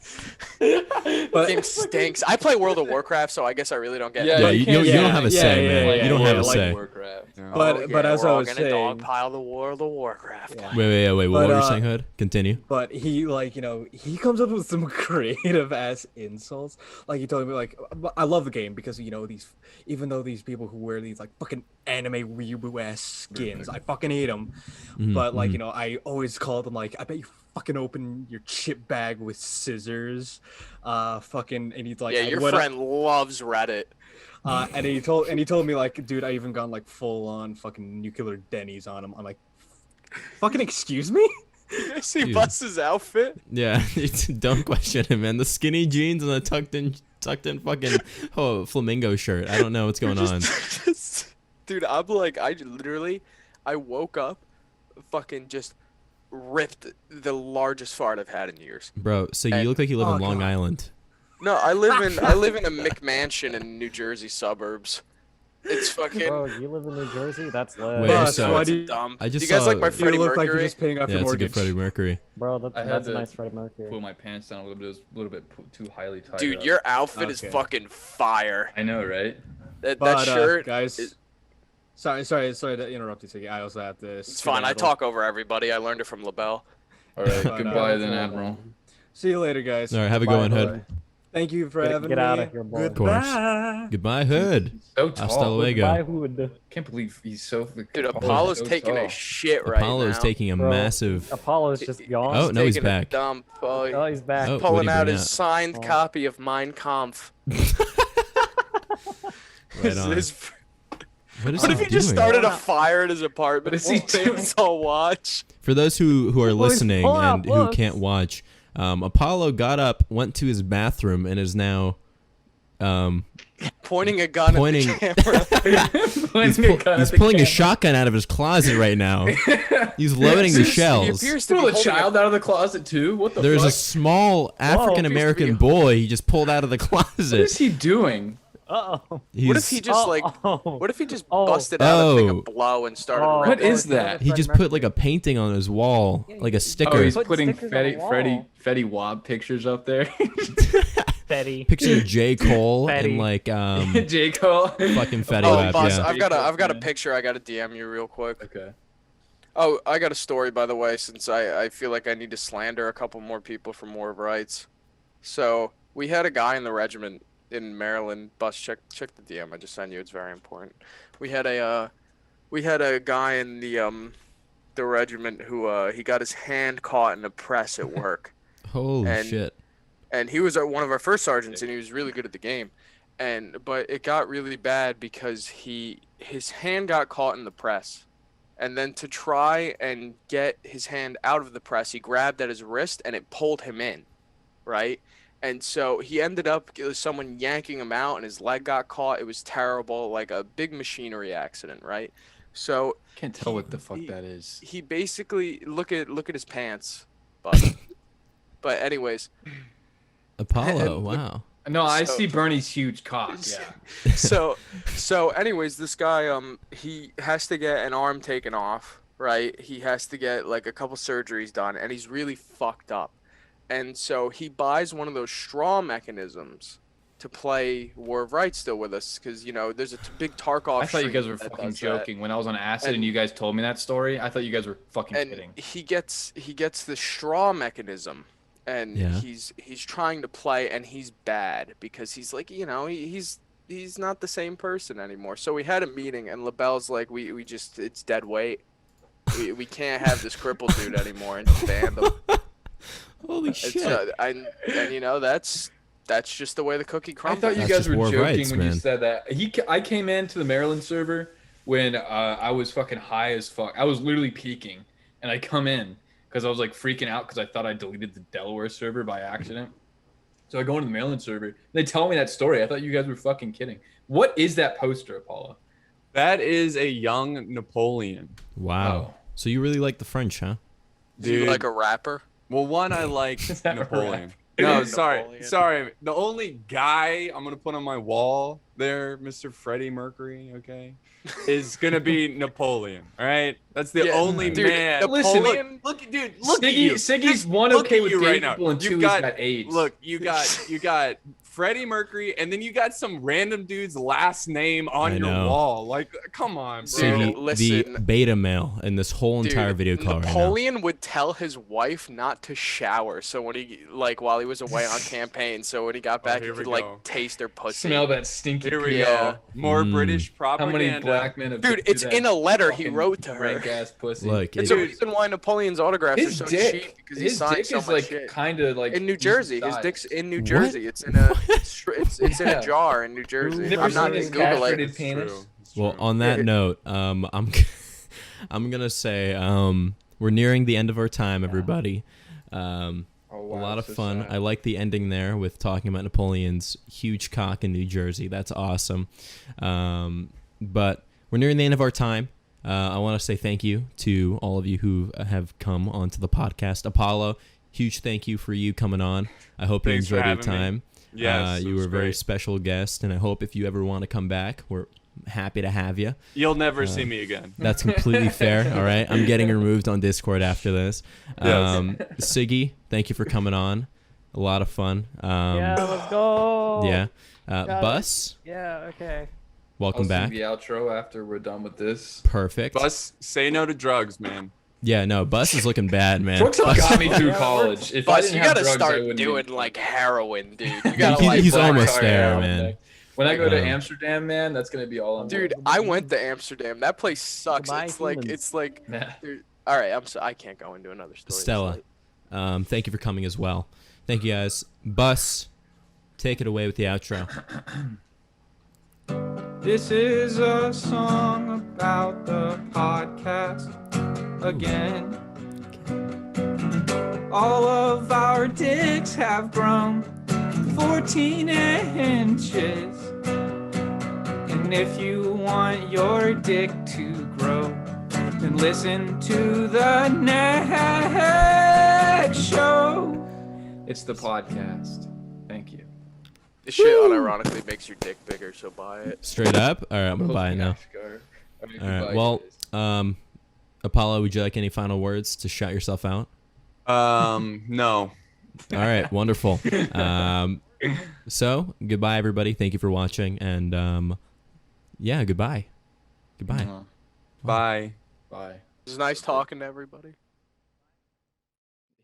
But Game stinks. I play World of Warcraft, so I guess I really don't get Yeah, it. Yeah, you you, can't- you don't yeah, have a yeah, say, yeah, man. yeah, You don't yeah, have a like say. Warcraft. But as we're I all was gonna saying- dogpile the World of Warcraft. Yeah. Wait. What But, were you saying, Hood? Continue. But he he comes up with some creative ass insults. Like he told me like I love the game because even though these people who wear these like fucking anime weeaboo ass skins, I fucking hate them. Mhm, But like mhm. I always call them like I bet you fucking open your chip bag with scissors. Fucking and he's like Yeah, I your went up- friend loves Reddit. and he told me like, dude, I even gone like full on fucking nuclear Denny's on him. I'm like, fucking excuse me. You see Dude. Bus's outfit? Yeah, don't question him, man. The skinny jeans and the tucked in fucking flamingo shirt. I don't know what's going on. Dude, I'm like, I woke up, fucking just ripped the largest fart I've had in years. Bro, so you look like you live Oh, in Long God. Island. No, I live in a McMansion in New Jersey suburbs. It's fucking. Bro, you live in New Jersey? That's lit. Wait, Bus, so- why it's do you, dumb. I just you guys saw- like my You you Freddie look like you're Mercury? just paying off Yeah, your it's a good mortgage? Freddie Mercury. Bro, I had that's a to nice Freddie Mercury. Pull my pants down a little bit. It was a little bit too highly tied Dude, up. your outfit is Okay. fucking fire. I know, right? That But, shirt. guys. is- Sorry to interrupt you, Siggy. I also have to. It's fine. I talk over everybody. I learned it from LaBelle. All right, But, goodbye then, Admiral. See you later, guys. All right, have a good one, Hood. Thank you for Get- having get me. outta here, boy. Of course. Goodbye. Goodbye, Hood. So Hasta tall. luego. Bye, Hood. Can't believe he's so. Dude, oh, Apollo's so taking tall. a shit right Apollo's now. taking a Bro, massive. Apollo's just gone. Oh, no, he's taking a back. dump. Oh, Oh, he's back. Oh, what'd pulling he out bring his out? signed Oh. copy of Mein Kampf. Right on. His- What is What if he he just doing? started a fire at his apartment? What is he and doing? us all watch. For those who are he's listening pulling out and who books. can't watch, Apollo got up, went to his bathroom, and is now Pointing a gun Pointing- at the camera. he's pulling a shotgun out of his closet right now. He's loading the He shells. appears to Pull be a holding child out of the closet too. What the There's fuck? a small African American boy he just pulled out of the What is closet. he doing? Uh-oh. He's, What if he just like? Oh. What if he just Oh. busted out a thing Oh. of blow and started? Oh, What ripping? is that? he just put like a painting on his wall, like a sticker. Oh, he's Put putting stickers on the Fetty Wab pictures up there. Betty. Picture of J. Cole Fatty. and like J. Cole. fucking Fetty Oh, Wap, boss, yeah. I've got a picture. I got to DM you real quick. Okay. Oh, I got a story by the way, since I feel like I need to slander a couple more people for more of rights. So we had a guy in the regiment in Maryland. Bus, check the DM I just sent you. It's very important. We had a guy in the regiment who he got his hand caught in a press at work. Holy and- shit. And he was one of our first sergeants, and he was really good at the game. But it got really bad because his hand got caught in the press, And then to try and get his hand out of the press, he grabbed at his wrist and it pulled him in, right? And so he ended up, it was someone yanking him out and his leg got caught. It was terrible, like a big machinery accident, right? So Can't tell what the fuck that is. he basically, look at his pants, but anyways. Apollo, And wow. No, I So- see Bernie's huge cock. Yeah. So anyways, this guy he has to get an arm taken off, right? He has to get like a couple surgeries done and he's really fucked up. And so he buys one of those straw mechanisms to play War of Rights still with us cuz there's a big Tarkov I thought you guys stream were that fucking does that. joking when I was on acid and And- you guys told me that story. I thought you guys were fucking And kidding. he gets the straw mechanism and Yeah. he's trying to play and he's bad because he's like, he's not the same person anymore. So we had a meeting and LaBelle's like, we just, it's dead weight. We can't have this crippled dude anymore and just banned him. Holy It's, shit. and that's just the way the cookie I crumbles. thought you That's guys just were War of joking Rights, when man. you said that. I came into the Maryland server when I was fucking high as fuck. I was literally peaking, and I come in because I was like freaking out because I thought I deleted the Delaware server by accident. So I go into the Maryland server. They tell me that story. I thought you guys were fucking kidding. What is that poster, Apollo? That is a young Napoleon. Wow. Oh. So you really like the French, huh? Do you Dude. like a rapper? Well, one, I like Is that a Napoleon. rap? No, sorry. Napoleon. Sorry. The only guy I'm going to put on my wall there, Mr. Freddie Mercury, okay, is going to be Napoleon. All right? That's the Yeah, only dude, man. Napoleon- Look, dude, look at Siggy, you. Siggy's Just one look okay at with you gay right now. people and You've two he's got AIDS. Look, you got Freddie Mercury, and then you got some random dude's last name on I your know. wall. Like, come on, bro. So Dude, the listen. beta male in this whole Dude, entire video call right now. Napoleon would tell his wife not to shower. So when he while he was away on campaign, so when he got back, he here we could like go. taste her pussy. Smell that stinky. Here we Yeah. go. More Mm. British How propaganda. many black men have Dude, been through it's that in a letter he fucking wrote to her. rank-ass pussy. Look, It's it- a reason why Napoleon's autographs His are so cheap dick, because he his signed dick so is much like shit. kind of like In New decent Jersey, his size. dick's in New What? Jersey. It's in a it's in Yeah. a jar in New Jersey. Never I'm not seen his gonna Google castrated it. It's penis? true. It's well, true. on that Yeah. note, I'm gonna say we're nearing the end of our time, everybody. Oh, A wow, lot of so fun. sad. I like the ending there with talking about Napoleon's huge cock in New Jersey. That's awesome. But we're nearing the end of our time. I want to say thank you to all of you who have come onto the podcast. Apollo, huge thank you for you coming on. I hope you Thanks for enjoyed your having me. time. Yes, it you was were a very great. special guest, and I hope if you ever want to come back, we're happy to have you. You'll never see me again. That's completely fair. All right, I'm getting removed on Discord after this. Yes. Siggy, thank you for coming on. A lot of fun. Yeah, let's go. Yeah. Got it. Bus, Yeah, okay. I'll welcome sing back. the outro after we're done with this. Perfect. Bus, say no to drugs, man. Yeah, no, Bus is looking bad, man. Drugs Bus- got me through Yeah, college. If I But didn't you have gotta drugs, I start wouldn't doing be- like heroin, dude. You gotta He- like he's work almost hard. there, heroin, man. like, when I go to Um, Amsterdam, man, that's gonna be all I'm Dude, doing. I went to Amsterdam. That place sucks. Goodbye, It's like humans. Yeah. dude, all right. I can't go into another story. Stella, thank you for coming as well. Thank you, guys. Bus, take it away with the outro. This is a song about the podcast again. All of our dicks have grown 14 inches. And if you want your dick to grow, then listen to the next show. It's the podcast. Thank you. This shit unironically makes your dick bigger, so buy it. Straight up. All right, I'm gonna buy it now. All right. Well, Apollo, would you like any final words to shout yourself out? No. All right, wonderful. So goodbye, everybody. Thank you for watching, and yeah, goodbye. Goodbye. Bye. Bye. It was nice talking to everybody.